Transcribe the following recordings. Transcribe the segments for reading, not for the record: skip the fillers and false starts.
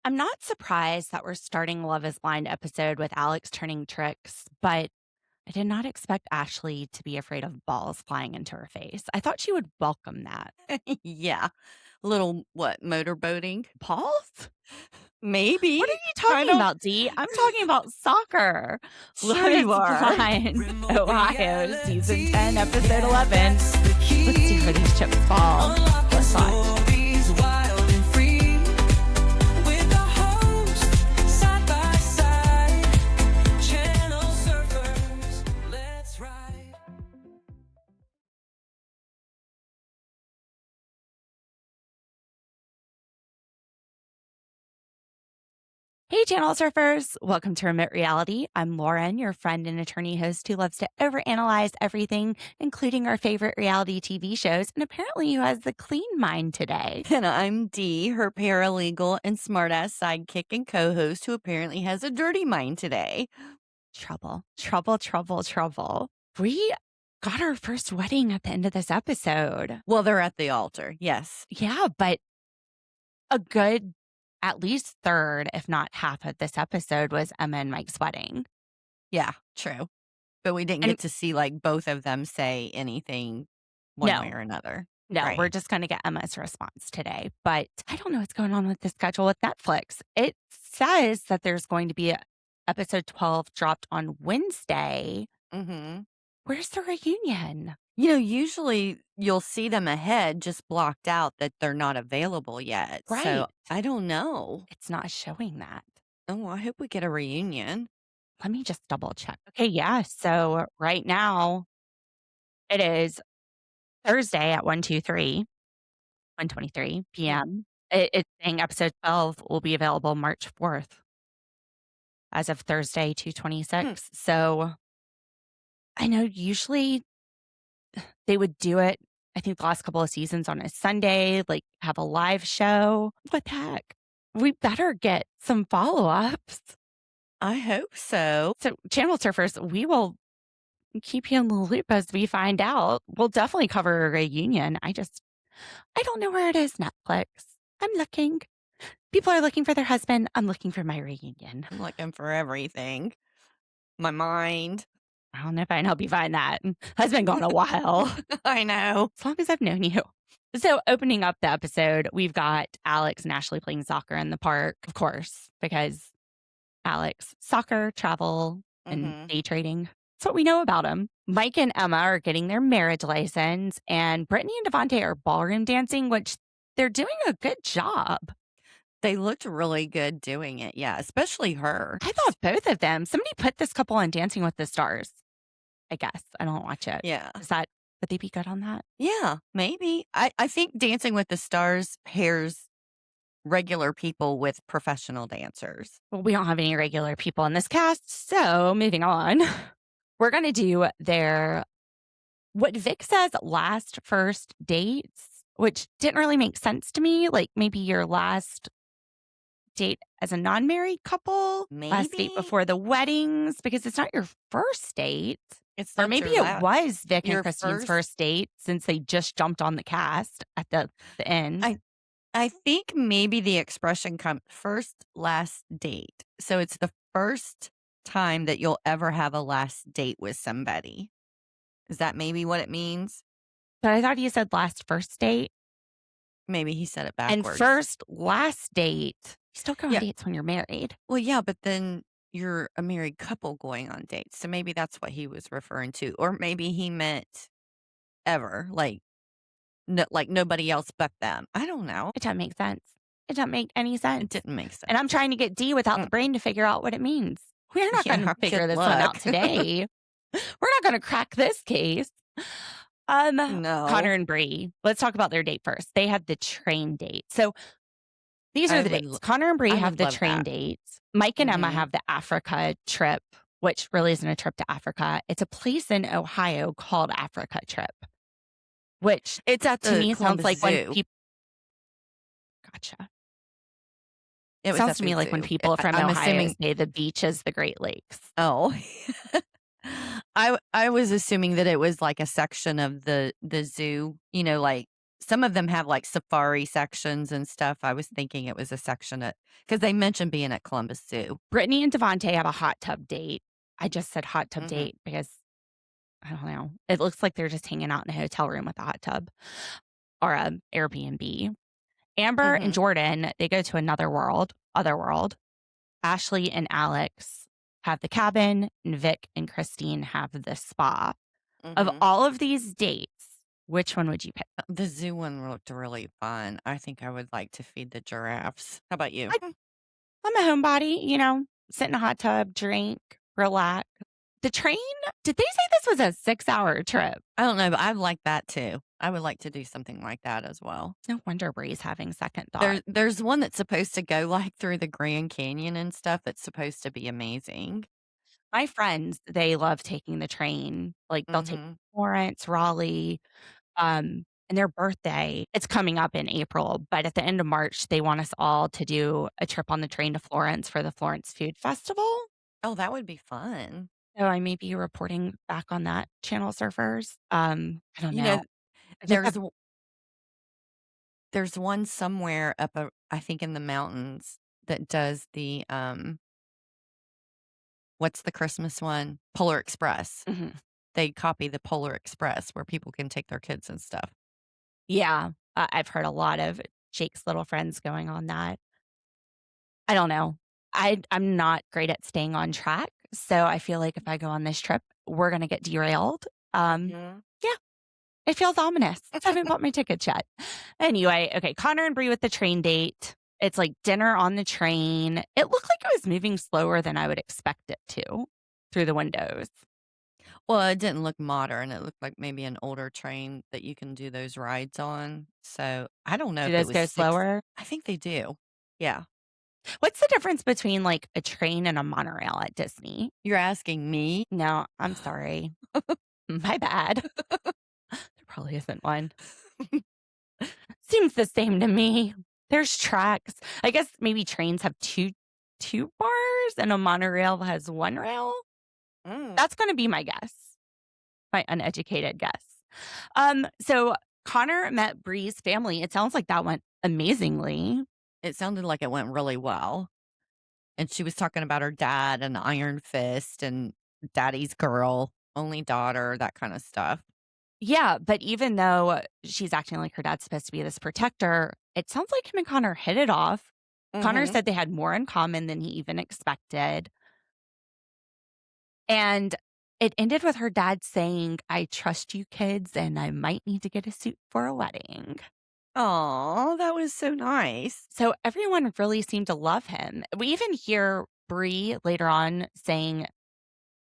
I'm not surprised that we're starting Love is Blind episode with Alex turning tricks, but I did not expect Ashley to be afraid of balls flying into her face. I thought she would welcome that. Yeah. Little what, motorboating? Balls? Maybe. What are you I talking don't about, Dee? I'm talking about soccer. Sure Love is you are. Blind, Ohio, season 10, episode 11. Let's see where these chips fall. Let's watch. Hey, Channel Surfers. Welcome to Remote Reality. I'm Lauren, your friend and attorney host who loves to overanalyze everything, including our favorite reality TV shows, and apparently who has the clean mind today. And I'm Dee, her paralegal and smartass sidekick and co-host who apparently has a dirty mind today. Trouble, trouble, trouble, trouble. We got our first wedding at the end of this episode. Well, they're at the altar, yes. Yeah, but a good at least third, if not half of this episode was Emma and Mike's wedding. Yeah, true. But we didn't get to see like both of them say anything one way or another. No, Right. we're just going to get Emma's response today. But I don't know what's going on with the schedule with Netflix. It says that there's going to be episode 12 dropped on Wednesday. Mm-hmm. Where's the reunion? Usually you'll see them ahead just blocked out that they're not available yet. Right. So I don't know. It's not showing that. Oh, I hope we get a reunion. Let me just double check. Okay, yeah. So right now it is Thursday at 1:23 p.m. It's saying episode 12 will be available March 4th as of Thursday, 2/26. So I know usually they would do it, I think the last couple of seasons on a Sunday, like have a live show. What the heck? We better get some follow-ups. I hope so. So Channel Surfers, we will keep you in the loop as we find out. We'll definitely cover a reunion. I don't know where it is, Netflix. I'm looking. People are looking for their husband. I'm looking for my reunion. I'm looking for everything. My mind. I don't know if I can help you find that. Has been gone a while. I know. As long as I've known you. So opening up the episode, we've got Alex and Ashley playing soccer in the park, of course, because Alex, soccer, travel, and day trading. That's what we know about him. Mike and Emma are getting their marriage license, and Brittany and Devante are ballroom dancing, which they're doing a good job. They looked really good doing it. Yeah, especially her. I thought both of them. Somebody put this couple on Dancing with the Stars. I guess. I don't watch it. Yeah. Would they be good on that? Yeah, maybe. I think Dancing with the Stars pairs regular people with professional dancers. Well, we don't have any regular people in this cast, so moving on. We're going to do what Vic says, last first dates, which didn't really make sense to me. Like maybe your last date as a non-married couple, last date before the weddings, because it's not your first date. Or maybe it was Vic and Christine's first date since they just jumped on the cast at the end. I think maybe the expression comes first, last date. So it's the first time that you'll ever have a last date with somebody. Is that maybe what it means? But I thought you said last first date. Maybe he said it backwards. And first, last date. You still go on dates when you're married. Well, yeah, but then you're a married couple going on dates. So maybe that's what he was referring to. Or maybe he meant ever, like nobody else but them. I don't know. It doesn't make sense. It doesn't make any sense. It didn't make sense. And I'm trying to get D without the brain to figure out what it means. We're not going to figure this one out today. We're not going to crack this case. No. Connor and Bri. Let's talk about their date first. They had the train date. So these are the dates. Connor and Bri have the train dates. Mike and Emma have the Africa trip, which really isn't a trip to Africa. It's a place in Ohio called Africa Trip, which it's at to me sounds like when people. Gotcha. It sounds to me like when people from Ohio say the beach is the Great Lakes. Oh. I was assuming that it was like a section of the zoo, like some of them have, like, safari sections and stuff. I was thinking it was a section at because they mentioned being at Columbus Zoo. Brittany and Devante have a hot tub date. I just said hot tub Mhm, date because I don't know. It looks like they're just hanging out in a hotel room with a hot tub or a Airbnb. Amber and mhm, Jordan, they go to another world, Otherworld. Ashley and Alex have the cabin, and Vic and Christine have the spa. Of mhm. all of these dates, which one would you pick? The zoo one looked really fun. I think I would like to feed the giraffes. How about you? I, I'm a homebody, sit in a hot tub, drink, relax. The train, did they say this was a 6-hour trip? I don't know, but I like that too. I would like to do something like that as well. No wonder Bree's having second thought. There's one that's supposed to go, like, through the Grand Canyon and stuff that's supposed to be amazing. My friends, they love taking the train. Like, they'll take Mhm. Florence, Raleigh, and their birthday, it's coming up in April, but at the end of March, they want us all to do a trip on the train to Florence for the Florence Food Festival. Oh, that would be fun. So I may be reporting back on that, Channel Surfers. I don't You know, know. I just there's have w there's one somewhere up, I think in the mountains that does what's the Christmas one? Polar Express. mhm. They copy the Polar Express where people can take their kids and stuff. Yeah, I've heard a lot of Jake's little friends going on that. I don't know. I'm not great at staying on track, so I feel like if I go on this trip, we're gonna get derailed. Mhm. Yeah, it feels ominous. I haven't bought my tickets yet. Anyway, okay, Connor and Bri with the train date. It's like dinner on the train. It looked like it was moving slower than I would expect it to through the windows. Well, it didn't look modern. It looked like maybe an older train that you can do those rides on. So, I don't know Do if it those was go 6. slower? I think they do. Yeah. What's the difference between like a train and a monorail at Disney? You're asking me? No, I'm sorry. My bad. There probably isn't one. Seems the same to me. There's tracks. I guess maybe trains have two bars and a monorail has one rail. Mm. That's gonna be my guess. My uneducated guess. So Connor met Bree's family. It sounds like that went amazingly. It sounded like it went really well. And she was talking about her dad and the iron fist and daddy's girl, only daughter, that kinda stuff. Yeah, but even though she's acting like her dad's supposed to be this protector, it sounds like him and Connor hit it off. Connor Mhm. said they had more in common than he even expected. And it ended with her dad saying, I trust you kids and I might need to get a suit for a wedding. Aw, that was so nice. So everyone really seemed to love him. We even hear Bree later on saying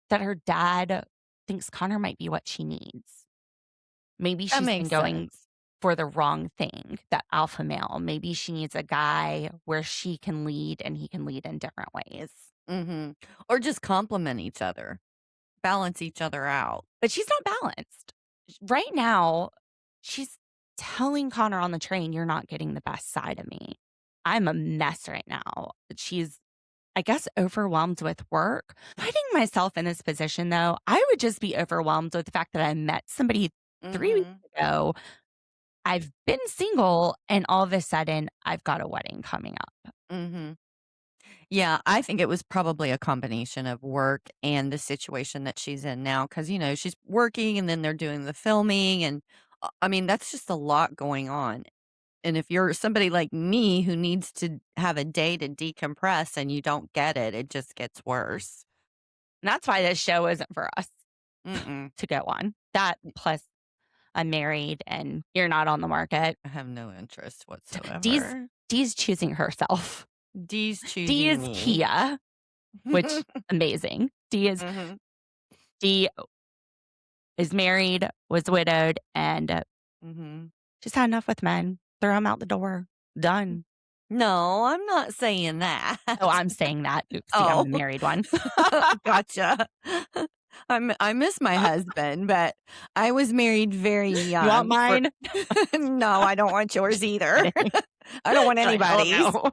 that her dad thinks Connor might be what she needs. Maybe That she's been makes going sense. for the wrong thing, that alpha male. Maybe she needs a guy where she can lead and he can lead in different ways. Mhm. Or just compliment each other, balance each other out. But she's not balanced. Right now, she's telling Connor on the train, "You're not getting the best side of me. I'm a mess right now." She's, I guess, overwhelmed with work. Putting myself in this position, though, I would just be overwhelmed with the fact that I met somebody 3 weeks Mhm. ago. I've been single, and all of a sudden, I've got a wedding coming up. Mhm. Yeah, I think it was probably a combination of work and the situation that she's in now because, she's working and then they're doing the filming. And I mean, that's just a lot going on. And if you're somebody like me who needs to have a day to decompress and you don't get it, it just gets worse. And that's why this show isn't for us Mm-mm. to go on. That plus I'm married and you're not on the market. I have no interest Dee's whatsoever. Dee's choosing herself. D's Dee choosing is me. Kia, which amazing. Mhm. Dee is married, was widowed, and Mhm. she's had enough with men. Throw them out the door. Done. No, I'm not saying that. Oh, I'm saying that. Oopsie, I'm Oh. the married one. Gotcha. I miss my husband, but I was married very You want young for mine? No, I don't want yours either. Kidding. I don't want Like, oh anybody's. no.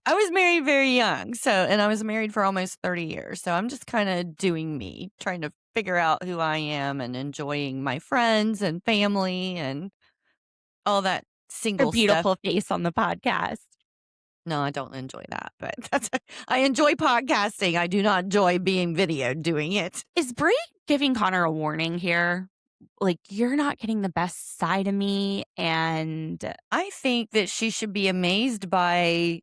I was married very young, and I was married for almost 30 years, so I'm just kinda doing me, trying to figure out who I am and enjoying my friends and family and all that Her single beautiful stuff. face on the podcast. No, I don't enjoy that, but I enjoy podcasting. I do not enjoy being videoed doing it. Is Bri giving Connor a warning here? Like, you're not getting the best side of me. And I think that she should be amazed by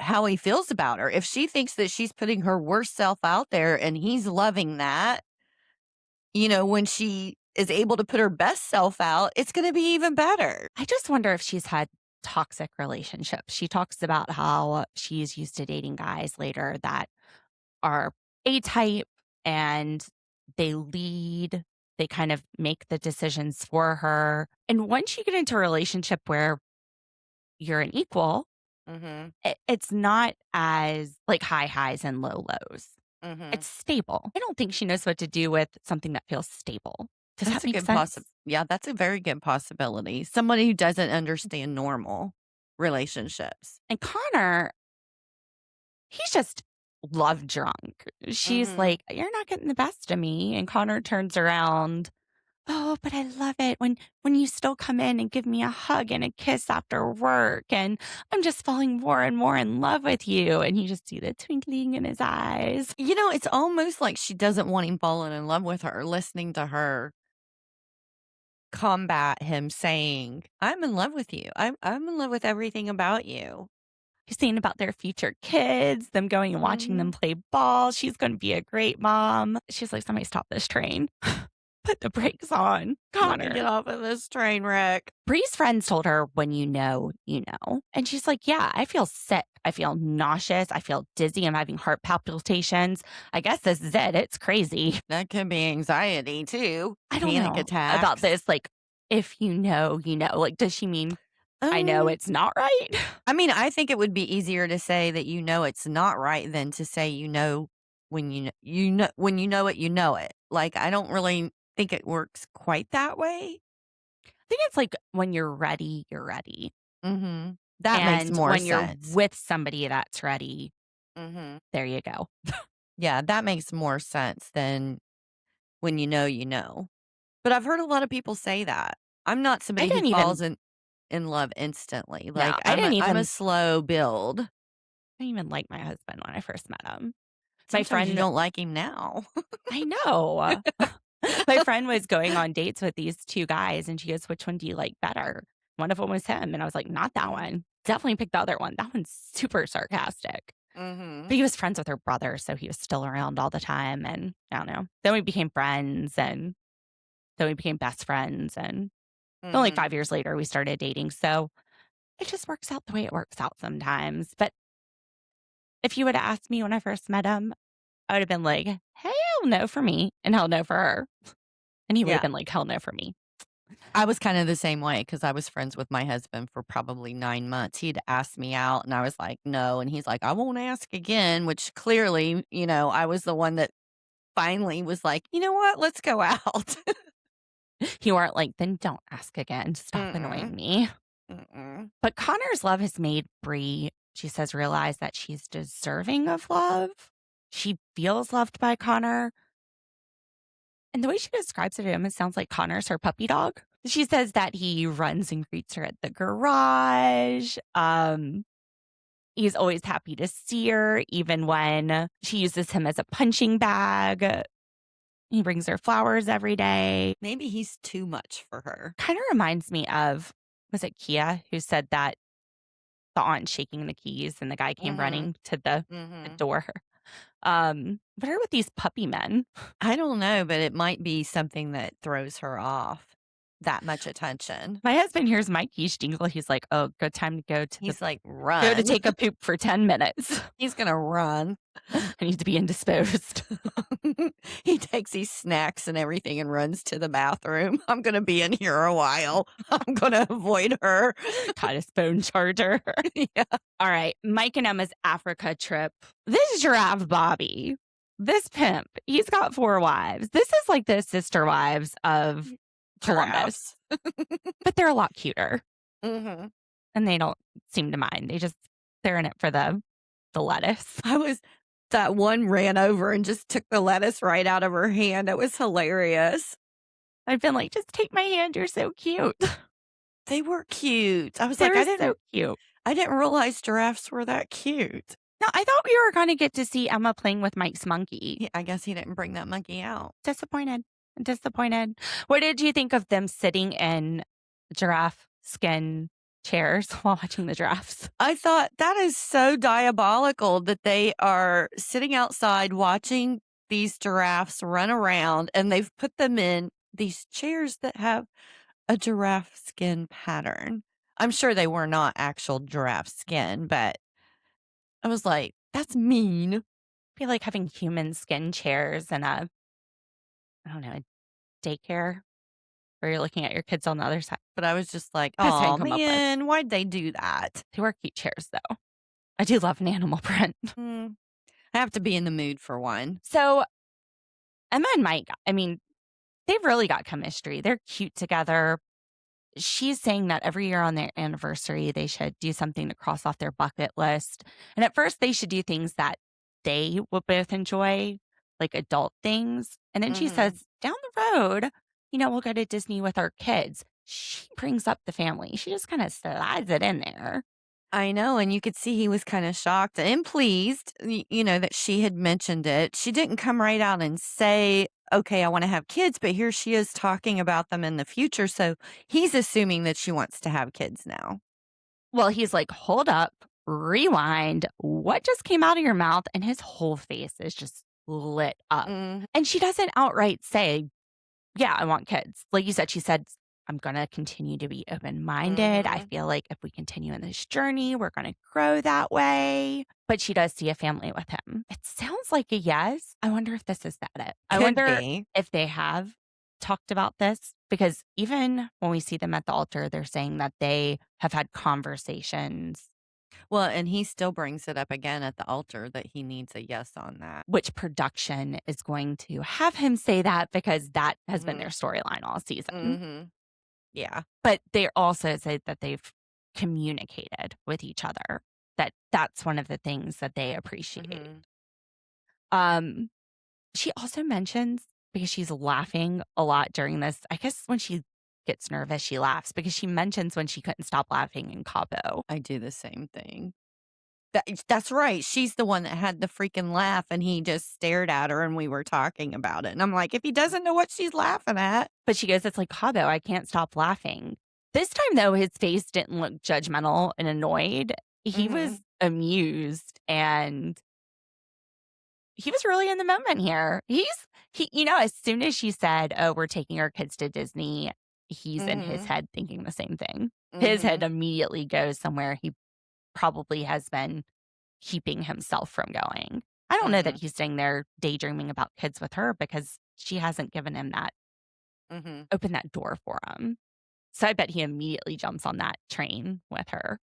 how he feels about her. If she thinks that she's putting her worst self out there and he's loving that, when she is able to put her best self out, it's going to be even better. I just wonder if she's had toxic relationships. She talks about how she's used to dating guys later that are A-type and they lead, they kind of make the decisions for her. And once you get into a relationship where you're an equal, Mhm. it's not as like high highs and low lows. Mhm. It's stable. I don't think she knows what to do with something that feels stable. Does That's that a make good sense? Yeah, that's a very good possibility. Somebody who doesn't understand normal relationships. And Connor, he's just love drunk. She's Mhm. like, "You're not getting the best of me." And Connor turns around, "Oh, but I love it when you still come in and give me a hug and a kiss after work. And I'm just falling more and more in love with you." And you just see the twinkling in his eyes. It's almost like she doesn't want him falling in love with her, listening to her combat him saying, "I'm in love with you. I'm in love with everything about you." He's saying about their future kids, them going and watching them Mhm. play ball. She's going to be a great mom. She's like, "Somebody stop this train. Put the brakes on, Let me get Connor." off of this train wreck. Bree's friends told her, "When you know, you know." And she's like, "Yeah, I feel sick. I feel nauseous. I feel dizzy. I'm having heart palpitations. I guess this is it. It's crazy." That could be anxiety too. I don't Panic know about attacks. this. Like, if you know, you know. Like, does she mean, I know Um, it's not right? I mean, I think it would be easier to say that it's not right than to say when when you know it, you know it. Like, I don't really think it works quite that way. I think it's like when you're ready, you're ready. Mhm. That makes And more when you're sense. with somebody that's ready, Mhm. there you go. Yeah, that makes more sense than when you know, you know. But I've heard a lot of people say that. I'm not I somebody who didn't even, falls in love instantly. no, Like, I didn't I'm a even, slow build. I didn't even like my husband when I first met him. My Sometimes you friend, don't like him now. I know. My friend was going on dates with these two guys, and she goes, "Which one do you like better?" One of them was him. And I was like, "Not that Mm. one. Definitely pick the other one. That one's super sarcastic." Mhm. But he was friends with her brother, so he was still around all the time. And I don't know. Then we became friends, and then we became best friends. And then, like, Mhm. 5 years later, we started dating. So it just works out the way it works out sometimes. But if you would have asked me when I first met him, I would have been like, "Hell no for me, and hell no for her." And he would have Yeah. been like, "Hell no for me." I was kind of the same way because I was friends with my husband for probably 9 months. He'd asked me out and I was like, "No." And he's like, "I won't ask again," which clearly, I was the one that finally was like, "You know what? Let's go out." You weren't like, "Then don't ask again. Stop annoying Mm-mm. me." Mm-mm. But Connor's love has made Bri, she says, realize that she's deserving of love. She feels loved by Connor. And the way she describes it to him, it sounds like Connor's her puppy dog. She says that he runs and greets her at the garage. He's always happy to see her, even when she uses him as a punching bag. He brings her flowers every day. Maybe he's too much for her. Kind of reminds me of, was it Kia who said that the aunt shaking the keys and the guy came Mhm. running to the Mhm. door? What are with these puppy men? I don't know, but it might be something that throws her off, that much attention. My husband hears my keys jingle. He's like, "Oh, good time to He's like, go to "Run." take a poop for 10 minutes. He's gonna run. I need to be indisposed." He takes his snacks and everything and runs to the bathroom. "I'm gonna be in here a while. I'm gonna avoid her." Got his phone charger. Yeah. All right. Mike and Emma's Africa trip. This giraffe Bobby, this pimp, he's got 4 wives. This is like the sister wives of Columbus, Giraffes. but they're a lot cuter Mhm. and they don't seem to mind. They're in it for the lettuce. That one ran over and just took the lettuce right out of her hand. It was hilarious. I've been like, "Just take my hand. You're so cute." They were cute. I was They like, were so cute. I didn't realize giraffes were that cute. No, I thought we were going to get to see Emma playing with Mike's monkey. Yeah, I guess he didn't bring that monkey out. Disappointed. Disappointed. What did you think of them sitting in giraffe skin chairs while watching the giraffes? I thought that is so diabolical that they are sitting outside watching these giraffes run around, and they've put them in these chairs that have a giraffe skin pattern. I'm sure they were not actual giraffe skin, but I was like, that's mean. I feel like having human skin chairs in a, I don't know, a daycare where you're looking at your kids on the other side. But I was just like, That's what I oh come up with. man, why'd they do that? They were cute chairs, though. I do love an animal print. I have to be in the mood for one. So Emma and Mike, I mean, they've really got chemistry. They're cute together. She's saying that every year on their anniversary, they should do something to cross off their bucket list. And at first, they should do things that they will both enjoy, like adult things. And then she says, down the road, we'll go to Disney with our kids. She brings up the family. She just kind of slides it in there. I know. And you could see he was kind of shocked and pleased, that she had mentioned it. She didn't come right out and say, okay, I want to have kids, but here she is talking about them in the future. So he's assuming that she wants to have kids now. Well, he's like, hold up, rewind. What just came out of your mouth? And his whole face is just lit up. And she doesn't outright say, yeah, I want kids. Like you said, she said, I'm going to continue to be open-minded. I feel like if we continue in this journey, we're going to grow that way. But she does see a family with him. It sounds like a yes. I wonder if this is it. I wonder if they have talked about this, because even when we see them at the altar, they're saying that they have had conversations. Well, and he still brings it up again at the altar that he needs a yes on that. Which production is going to have him say that, because that has been their storyline all season. Yeah. But they also say that they've communicated with each other, that's one of the things that they appreciate. She also mentions, because she's laughing a lot during this, I guess when she gets nervous, she laughs, because she mentions when she couldn't stop laughing in Cabo. I do the same thing. That's right. She's the one that had the freaking laugh, and he just stared at her, and we were talking about it. And I'm like, if he doesn't know what she's laughing at. But she goes, it's like Cabo, I can't stop laughing. This time, though, his face didn't look judgmental and annoyed. He was amused, and he was really in the moment here. He, as soon as she said, oh, we're taking our kids to Disney, he's in his head thinking the same thing. His head immediately goes somewhere he probably has been keeping himself from going. I don't know that he's sitting there daydreaming about kids with her, because she hasn't given him that, opened that door for him. So I bet he immediately jumps on that train with her.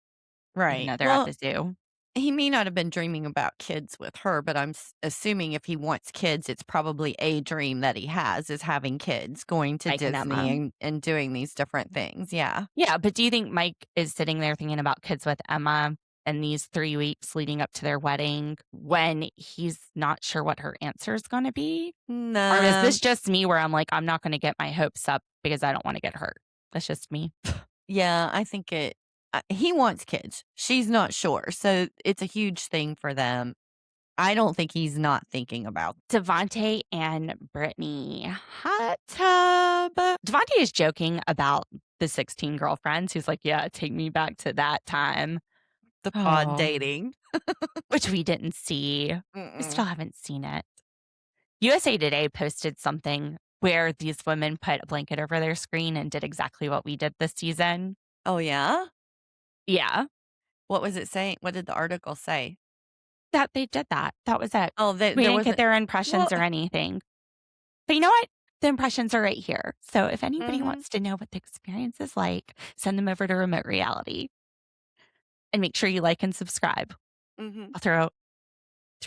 Right. They're at the zoo. He may not have been dreaming about kids with her, but I'm assuming if he wants kids, it's probably a dream that he has, is having kids, going to Disney and doing these different things. Yeah. Yeah. But do you think Mike is sitting there thinking about kids with Emma in these 3 weeks leading up to their wedding, when he's not sure what her answer is going to be? No. Or is this just me, where I'm like, I'm not going to get my hopes up because I don't want to get hurt? That's just me. Yeah, I think he wants kids. She's not sure. So it's a huge thing for them. I don't think he's not thinking about Devante and Brittany. Hot tub. Devante is joking about the 16 girlfriends. He's like, yeah, take me back to that time. the pod dating. Which we didn't see. We still haven't seen it. USA Today posted something where these women put a blanket over their screen and did exactly what we did this season. Oh, yeah? Yeah. What was it saying? What did the article say? That they did that. That was it. Oh, we didn't get their impressions or anything. But you know what? The impressions are right here. So if anybody wants to know what the experience is like, send them over to Remote Reality. And make sure you like and subscribe. I'll throw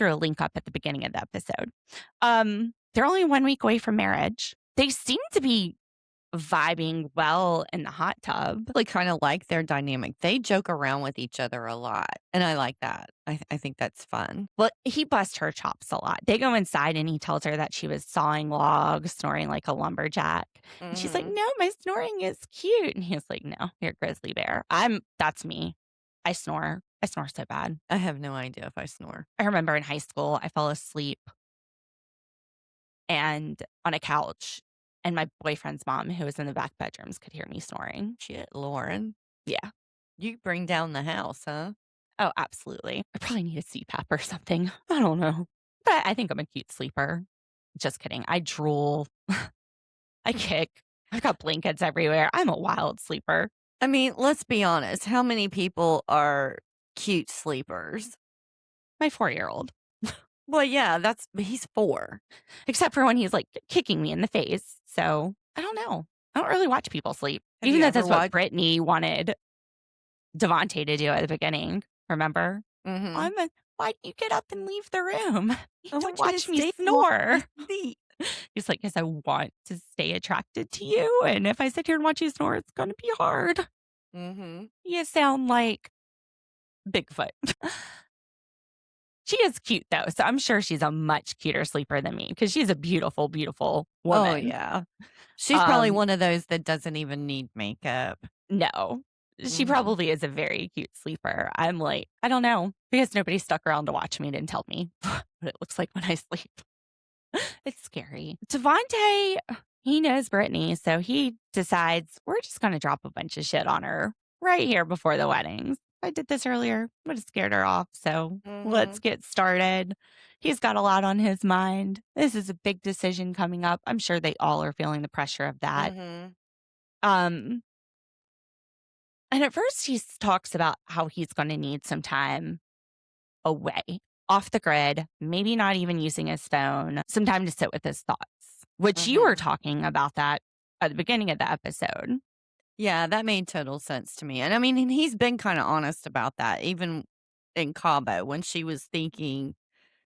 a link up at the beginning of the episode. They're only 1 week away from marriage. They seem to be vibing well in the hot tub. Really kind of like their dynamic. They joke around with each other a lot, and I like that. I think that's fun. Well, he busts her chops a lot. They go inside and he tells her that she was sawing logs, snoring like a lumberjack. And she's like, Mhm. "No, my snoring is cute." And he's like, "No, you're a grizzly bear." That's me. I snore. I snore so bad. I have no idea if I snore. I remember in high school, I fell asleep and on a couch, and my boyfriend's mom, who was in the back bedrooms, could hear me snoring. Shit, Lauren. Yeah. You bring down the house, huh? Oh, absolutely. I probably need a CPAP or something. I don't know. But I think I'm a cute sleeper. Just kidding. I drool. I kick. I've got blankets everywhere. I'm a wild sleeper. I mean, let's be honest. How many people are cute sleepers? My 4-year-old. Well, yeah, he's 4. Except for when he's like kicking me in the face. So I don't know. I don't really watch people sleep. Have Even you though ever that's what watched? Brittany wanted Devante to do at the beginning. Remember? Mhm. Why'd you get up and leave the room? You I have to want you to watch me stay snore. sleep. He's like, "'Cause I want to stay attracted to you. And if I sit here and watch you snore, it's going to be hard. Mhm. You sound like Bigfoot." She is cute though. So I'm sure she's a much cuter sleeper than me because she's a beautiful, beautiful Oh, woman. yeah. She's probably Um, one of those that doesn't even need makeup. no, she Mhm. probably is a very cute sleeper. I'm like, I don't know because nobody stuck around to watch me and tell me what it looks like when I sleep. It's scary. Devante, he knows Brittany, so he decides we're just going to drop a bunch of shit on her right here before the weddings. I did this earlier, would have scared her off. So let's Mhm. get started. He's got a lot on his mind. This is a big decision coming up. I'm sure they all are feeling the pressure of that. Mhm. Um, and at first, he talks about how he's going to need some time away, off the grid, maybe not even using his phone, some time to sit with his thoughts, which you were Mhm. talking about that at the beginning of the episode. Yeah, that made total sense to me. And I mean, and he's been kind of honest about that, even in Cabo when she was thinking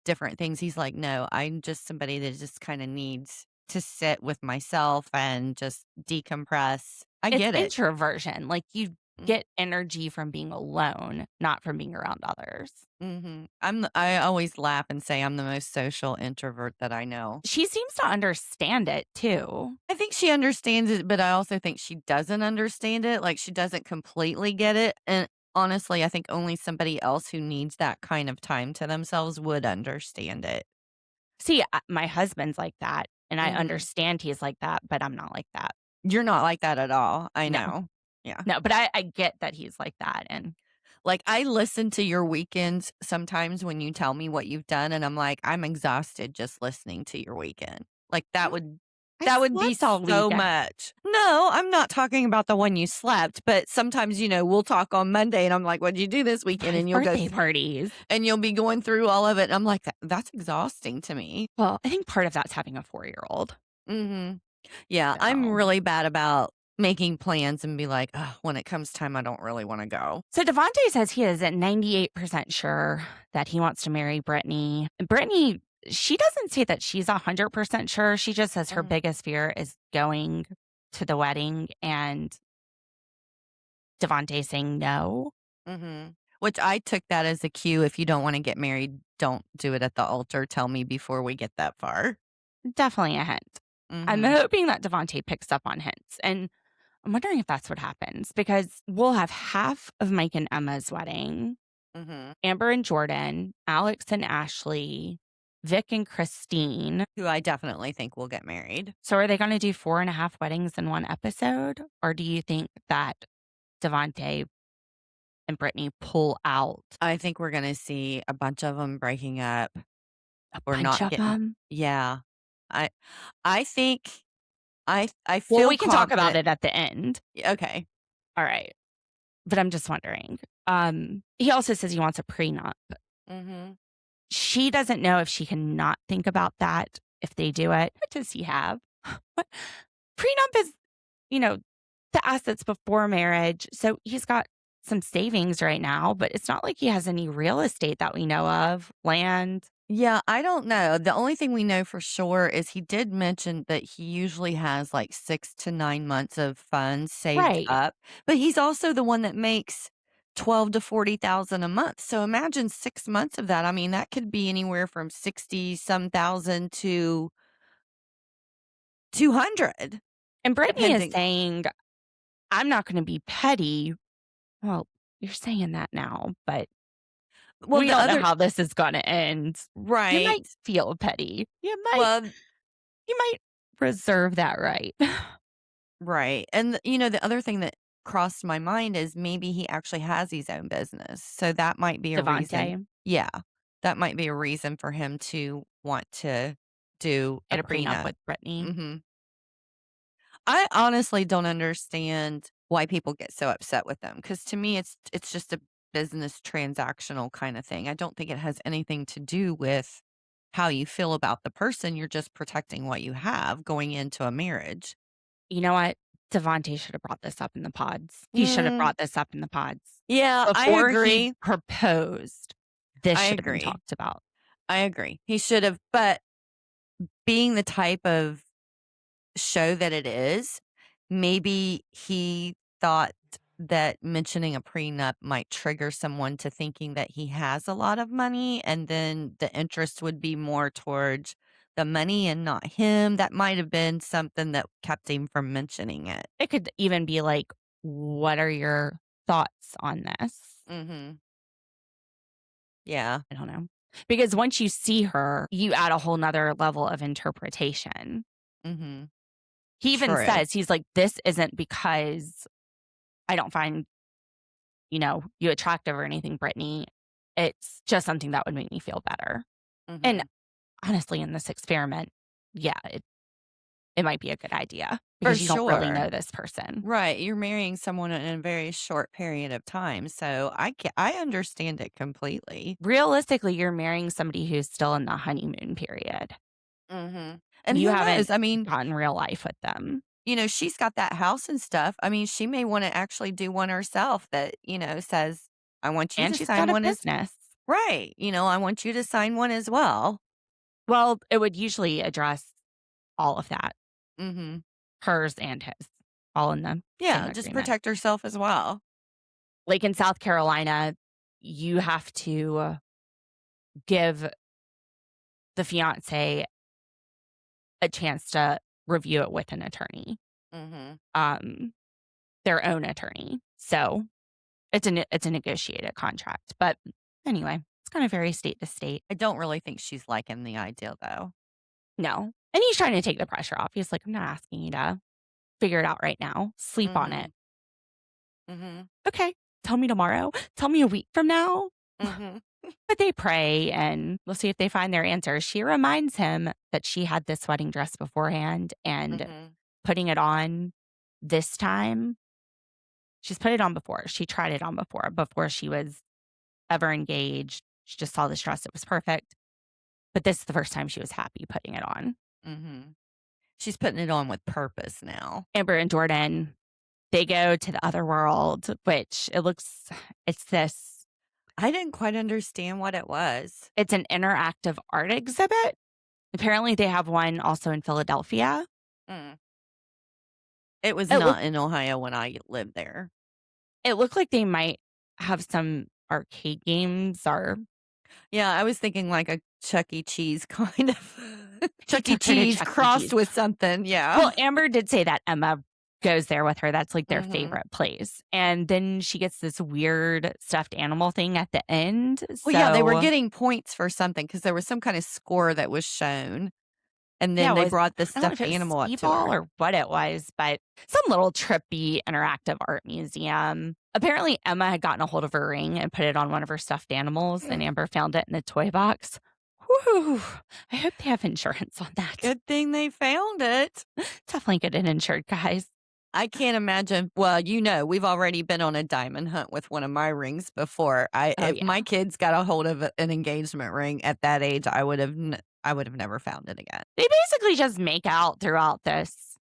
different things. He's like, no, I'm just somebody that just kind of needs to sit with myself and just decompress. I It's get it. introversion. Like you get energy from being alone, not from being around others. Mm-hmm. I always laugh and say I'm the most social introvert that I know. She seems to understand it too. I think she understands it, but I also think she doesn't understand it. Like she doesn't completely get it. And honestly, I think only somebody else who needs that kind of time to themselves would understand it. See, my husband's like that, and I Hmm. understand he's like that, but I'm not like that. You're not like that at all. I No, know. Yeah. no, but I get that he's like that. And Like I listen to your weekends sometimes when you tell me what you've done, and I'm like, I'm exhausted just listening to your weekend. Like I that would be slept all so weekend. much. No, I'm not talking about the one you slept, but sometimes, we'll talk on Monday and I'm like, what'd you do this weekend? Five And you'll go birthday parties. and you'll be going through all of it. And I'm like, That's exhausting to me." Well, I think part of that's having a 4-year-old. Mhm. Yeah, I'm So really bad about making plans and be like, "Ugh, when it comes time, I don't really wanna go." so Devante says he is at 98% sure that he wants to marry Brittany. Brittany, she doesn't say that she's 100% sure. She just says her Mhm. biggest fear is going to the wedding and Devante saying no. Mhm. Which I took that as a cue. If you don't wanna get married, don't do it at the altar. Tell me before we get that far. Definitely a hint. I'm Mhm. hoping that Devante picks up on hints. And I'm wondering if that's what happens because we'll have half of Mike and Emma's wedding, Mhm. Amber and Jordan, Alex and Ashley, Vic and Christine. Who I definitely think will get married. So are they going to do 4.5 weddings in one episode? Or do you think that Devante and Brittany pull out I think we're gonna see a bunch of them breaking up a or bunch not of getting. them? Yeah. I I think I Well, feel we can talk about confident. it at the end. Okay. All right. But I'm just wondering. He also says he wants a prenup. Mhm. She doesn't know if she can not think about that if they do it. What does he have? What prenup is, you know, the assets before marriage. So he's got some savings right now, but it's not like he has any real estate that we know of, land. Yeah, I don't know. The only thing we know for sure is he did mention that he usually has like 6 to 9 months of funds saved Right. up, but he's also the one that makes 12 to 40,000 a month. So imagine 6 months of that. I mean, that could be anywhere from 60 some thousand to 200 And Brittany is depending. saying, I'm not going to be petty. Well, you're saying that now, but Well, we the don't know other how this is going to end. You right. might feel petty. Well, You might reserve that right. right. And the other thing that crossed my mind is maybe he actually has his own business. So that might be a reason. Devante, Yeah. That might be a reason for him to want to do a get a prenup prenup. with Brittany. Mhm. I honestly don't understand why people get so upset with them because to me it's just a business transactional kind of thing. I don't think it has anything to do with how you feel about the person. You're just protecting what you have going into a marriage. You know what? Devante should have brought this up in the pods. He should have Mm, brought this up in the pods. yeah, I Before he agree. proposed, this I should have been agree. talked about. I agree. He should have, but being the type of show that it is, maybe he thought that mentioning a prenup might trigger someone to thinking that he has a lot of money and then the interest would be more towards the money and not him. That might have been something that kept him from mentioning it. It could even be like, what are your thoughts on this? Mhm. Yeah. I don't know. Because once you see her, you add a whole nother level of interpretation. Mhm. He even True. says, he's like, this isn't because I don't find, you attractive or anything, Brittany. It's just something that would make me feel better. And Mhm. honestly, in this experiment, yeah, it might be a good idea For because you don't really sure. know this person. Right, you're marrying someone in a very short period of time, so I understand it completely. Realistically, you're marrying somebody who's still in the honeymoon period. Mhm. And You who haven't knows? I mean, gotten real life with them. she's got that house and stuff. I mean, she may wanna actually do one herself that, says, "I want you And to she's sign got a one as." business. Right, "I want you to sign one as well." Well, it would usually address all of that, Mhm. hers and his, all in the same Yeah, just agreement. protect herself as well. Like in South Carolina, you have to give the fiance a chance to review it with an attorney, Mhm. um, their own attorney. So it's a negotiated contract. But anyway, it's kind of very state to state. I don't really think she's liking the idea, though. No. And he's trying to take the pressure off. He's like, I'm not asking you to figure it out right now. Sleep on it. Mhm. Mhm. Okay. Tell me tomorrow. Tell me a week from now. Mhm. But they pray and we'll see if they find their answer. She reminds him that she had this wedding dress beforehand and Mhm. putting it on this time. She's put it on before. She tried it on before she was ever engaged. She just saw this dress. It was perfect. But this is the first time she was happy putting it on. Mhm. She's putting it on with purpose now. Amber and Jordan, they go to the other world, which it's this, I didn't quite understand what it was. it's an interactive art exhibit. Apparently, they have one also in Philadelphia. Mm. It was It looked, not in Ohio when I lived there. it looked like they might have some arcade games or Yeah, I was thinking like a Chuck E. Cheese kind of she Chuck E. took her to Cheese Chuck E. crossed Cheese. with something, yeah. Well, Amber did say that Emma goes there with her. That's like their Mhm. favorite place. And then she gets this weird stuffed animal thing at the end. Well, yeah, they were So, getting points for something because there was some kind of score that was shown, and yeah, then it they was, brought the I don't know if stuffed it was animal up to Skee-Ball her. or what it was, but some little trippy interactive art museum. Apparently, Emma had gotten a hold of her ring and put it on one of her stuffed animals, and Amber found it in the toy box. Whew. I hope they have insurance on that. Good thing they found it. Definitely get it insured, guys. I can't imagine. Well, we've already been on a diamond hunt with one of my rings before. Oh, If yeah. my kids got a hold of an engagement ring at that age, I would have never found it again. They basically just make out throughout this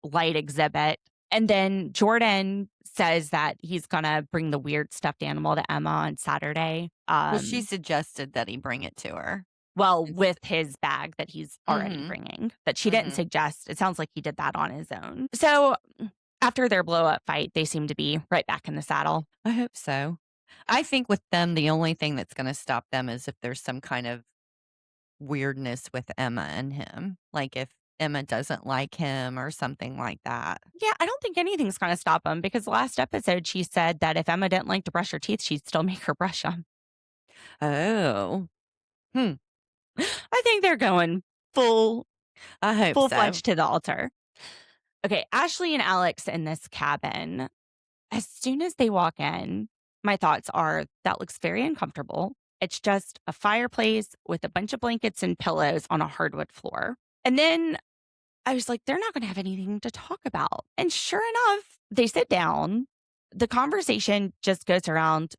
light exhibit. And then Jordan says that he's going to bring the weird stuffed animal to Emma on Saturday. Well, she suggested that he bring it to her. Well, It's with his bag that he's already Mhm. bringing, that she didn't Mhm. suggest. It sounds like he did that on his own. So after their blow up fight, they seem to be right back in the saddle. I hope so. I think with them, the only thing that's gonna stop them is if there's some kind of weirdness with Emma and him. Like, if Emma doesn't like him or something like that. Yeah, I don't think anything's going to stop him because last episode she said that if Emma didn't like to brush her teeth, she'd still make her brush them. Oh. Hmm. I think they're going full I hope full so. fledged to the altar. Okay, Ashley and Alex in this cabin. As soon as they walk in, my thoughts are that looks very uncomfortable. It's just a fireplace with a bunch of blankets and pillows on a hardwood floor. And then I was like, they're not going to have anything to talk about. And sure enough, they sit down. The conversation just goes around,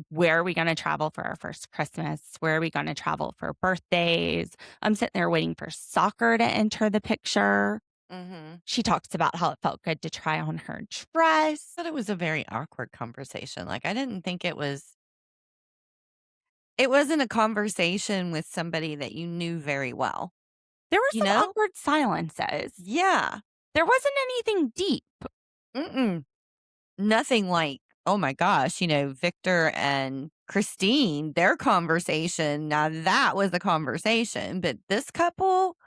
where are we going to travel for our first Christmas? Where are we going to travel for birthdays? I'm sitting there waiting for soccer to enter the picture. Mhm. She talks about how it felt good to try on her dress. But it was a very awkward conversation. Like, I didn't think it wasn't a conversation with somebody that you knew very well, There were you some know? awkward silences. Yeah. There wasn't anything deep. Mm-mm. Nothing like, oh my gosh, Victor and Christine, their conversation, now that was a conversation, but this couple,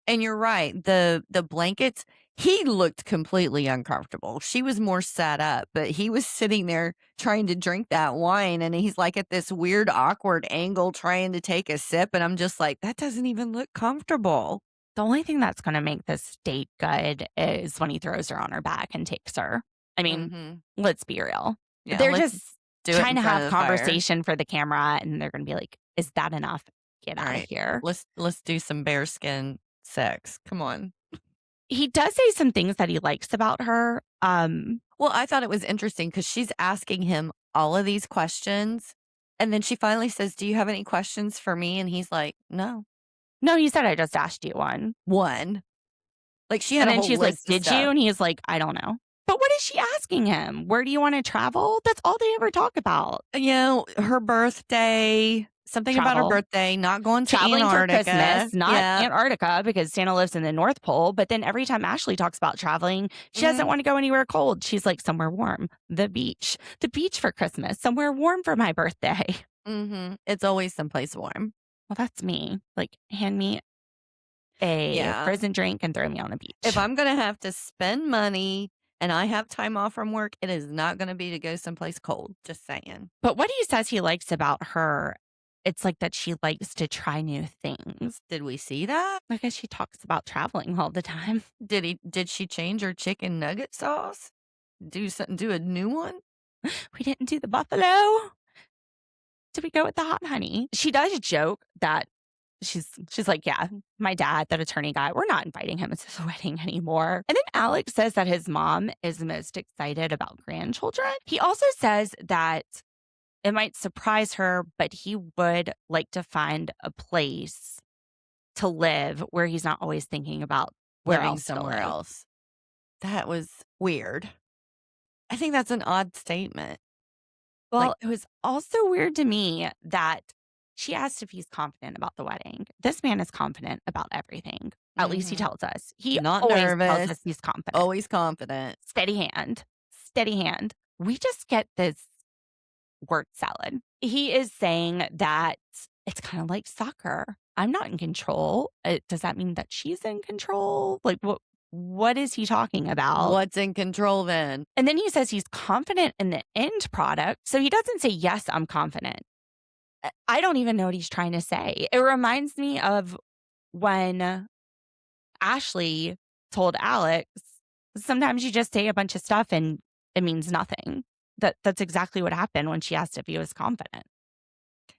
and you're right, the blankets, he looked completely uncomfortable. She was more sat up, but he was sitting there trying to drink that wine, and he's, like, at this weird, awkward angle trying to take a sip, and I'm just like, "That doesn't even look comfortable." The only thing that's going to make this date good is when he throws her on her back and takes her. I mean, Mhm. let's be real. Yeah, They're let's just do it trying in to front have of the fire. conversation for the camera, and they're going to be like, is that enough? Get out of Alright. here. Let's do some bearskin sex. Come on. He does say some things that he likes about her. Well, I thought it was interesting because she's asking him all of these questions, and then she finally says, "Do you have any questions for me?" And he's like, "No." No, he said, I just asked you one. One. Like, she had And a then whole she's like, list of did you? stuff. And he's like, I don't know. But what is she asking him? Where do you want to travel? That's all they ever talk about. Her birthday, something about her Travel. birthday, not going to Traveling for Antarctica. Christmas, not Yeah. Antarctica, because Santa lives in the North Pole. But then every time Ashley talks about traveling, she doesn't Mhm. want to go anywhere cold. She's like, somewhere warm, the beach for Christmas, somewhere warm for my birthday. Mhm. It's always someplace warm. Well, that's me. Like, hand me a Yeah. frozen drink and throw me on a beach. If I'm gonna have to spend money and I have time off from work, it is not gonna be to go someplace cold. Just saying. But what he says he likes about her, it's like that she likes to try new things. Did we see that? I guess she talks about traveling all the time. Did she change her chicken nugget sauce? Do a new one? We didn't do the buffalo. Did we go with the hot honey? She does joke that she's like, yeah, my dad, that attorney guy, we're not inviting him to the wedding anymore. And then Alex says that his mom is most excited about grandchildren. He also says that it might surprise her, but he would like to find a place to live where he's not always thinking about where Living else to somewhere live. else. That was weird. I think that's an odd statement. Well, it was also weird to me that she asked if he's confident about the wedding. This man is confident about everything. At least he Mhm. tells us. He Not always tells nervous. us he's confident. Always confident. Steady hand. Steady hand. We just get this word salad. He is saying that it's kind of like soccer. I'm not in control. Does that mean that she's in control? Like, what is he talking about? What's in control then? And then he says he's confident in the end product. So he doesn't say, yes, I'm confident. I don't even know what he's trying to say. It reminds me of when Ashley told Alex, sometimes you just say a bunch of stuff and it means nothing. That's exactly what happened when she asked if he was confident.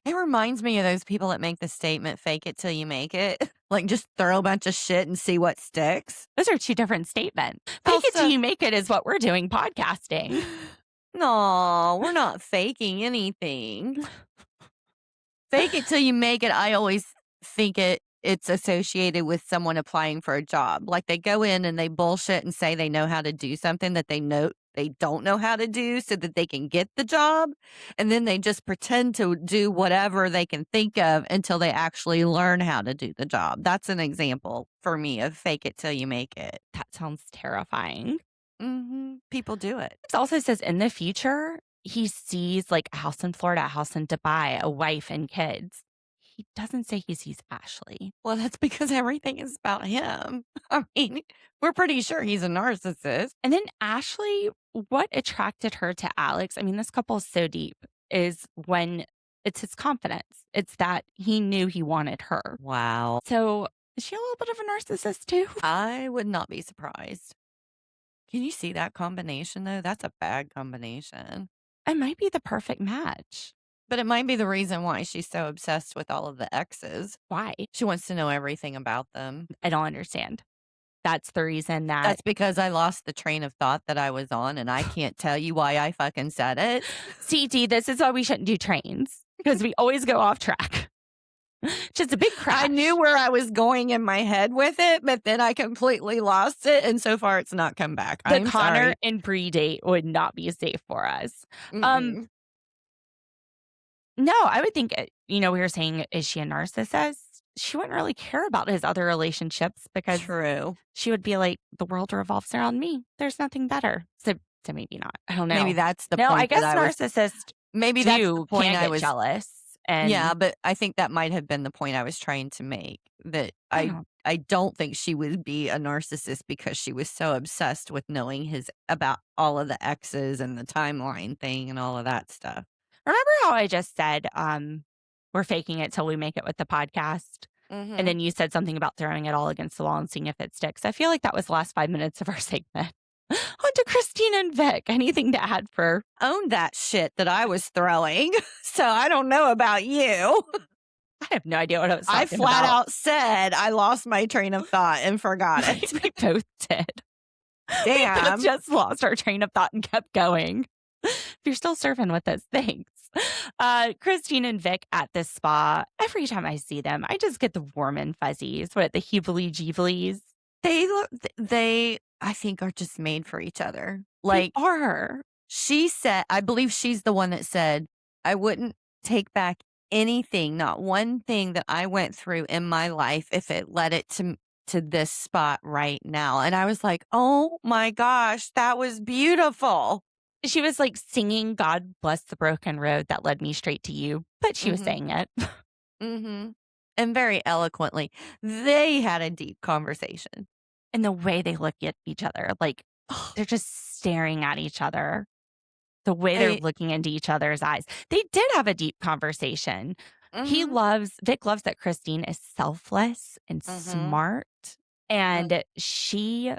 It reminds me of those people that make the statement, fake it till you make it. Like, just throw a bunch of shit and see what sticks. Those are two different statements. Fake it till you make it is what we're doing podcasting. No, we're not faking anything. Fake it till you make it. I always think it it's associated with someone applying for a job. Like they go in and they bullshit and say they know how to do something that they know they don't know how to do so that they can get the job. And then they just pretend to do whatever they can think of until they actually learn how to do the job. That's an example for me of fake it till you make it. That sounds terrifying. People do it. It also says in the future, he sees like a house in Florida, a house in Dubai, a wife and kids. He doesn't say he sees Ashley. Well, that's because everything is about him. I mean, we're pretty sure he's a narcissist. And then Ashley, what attracted her to Alex? I mean, this couple is so deep, is when it's his confidence. It's that he knew he wanted her. Wow. So is she a little bit of a narcissist too? I would not be surprised. Can you see that combination though? That's a bad combination. It might be the perfect match. But it might be the reason why she's so obsessed with all of the exes. Why? She wants to know everything about them. I don't understand. That's the reason that. That's because I lost the train of thought that I was on, and I can't tell you why I fucking said it. CT, this is why we shouldn't do trains because we always go off track. Just a big crash. I knew where I was going in my head with it, but then I completely lost it, and so far it's not come back. The Connor and Bri date would not be safe for us. No, I would think, we were saying, is she a narcissist? She wouldn't really care about his other relationships because True. she would be like, the world revolves around me. There's nothing better. So maybe not. I don't know. Maybe that's the no, point. I guess narcissists maybe that's the point can I get was jealous. And yeah, but I think that might have been the point I was trying to make. That I don't think she would be a narcissist because she was so obsessed with knowing about all of the exes and the timeline thing and all of that stuff. Remember how I just said, we're faking it till we make it with the podcast? And then you said something about throwing it all against the wall and seeing if it sticks. I feel like that was the last 5 minutes of our segment. On to Christine and Vic. Anything to add for? Owned that shit that I was throwing. So I don't know about you. I have no idea what I was talking about. I flat out said I lost my train of thought and forgot it. We both did. Damn. We both just lost our train of thought and kept going. If you're still surfing with us, thanks. Christine and Vic at this spa. Every time I see them, I just get the warm and fuzzies. What, the heebly-jeeblies? They I think are just made for each other. Like, they are. She said, I believe she's the one that said, I wouldn't take back anything, not one thing that I went through in my life if it led it to this spot right now. And I was like, oh my gosh, that was beautiful. She was like singing God Bless the Broken Road that led me straight to you, but she was saying it. And very eloquently. They had a deep conversation. And the way they look at each other, like they're just staring at each other. The way they're looking into each other's eyes. They did have a deep conversation. Vic loves that Christine is selfless and smart. And she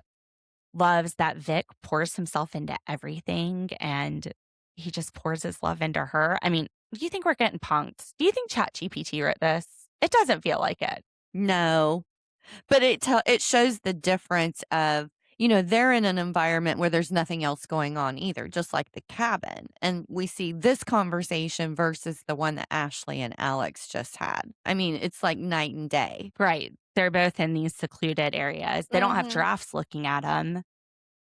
loves that Vic pours himself into everything and he just pours his love into her. I mean, do you think we're getting punked? Do you think ChatGPT wrote this? It doesn't feel like it. No. But it shows the difference of, they're in an environment where there's nothing else going on either, just like the cabin. And we see this conversation versus the one that Ashley and Alex just had. I mean, it's like night and day. Right. They're both in these secluded areas. They don't have giraffes looking at them.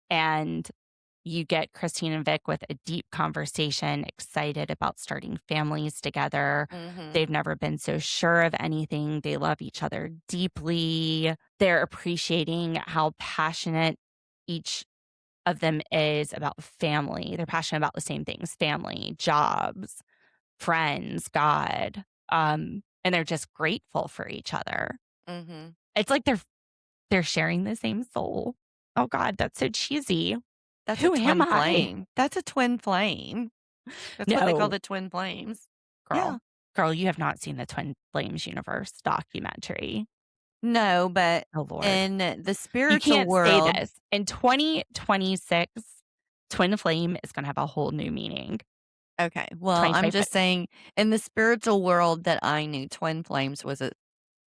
And you get Christine and Vic with a deep conversation, excited about starting families together. They've never been so sure of anything. They love each other deeply. They're appreciating how passionate each of them is about family. They're passionate about the same things: family, jobs, friends, God. And they're just grateful for each other. It's like they're sharing the same soul. Oh God, that's so cheesy. That's Who a am twin I? flame. That's a twin flame. That's what they call the twin flames. Girl, you have not seen the Twin Flames universe documentary. No, but oh, Lord. In the spiritual you can't world. Say this. In 2026, twin flame is going to have a whole new meaning. Okay. Well, I'm just saying in the spiritual world that I knew, twin flames was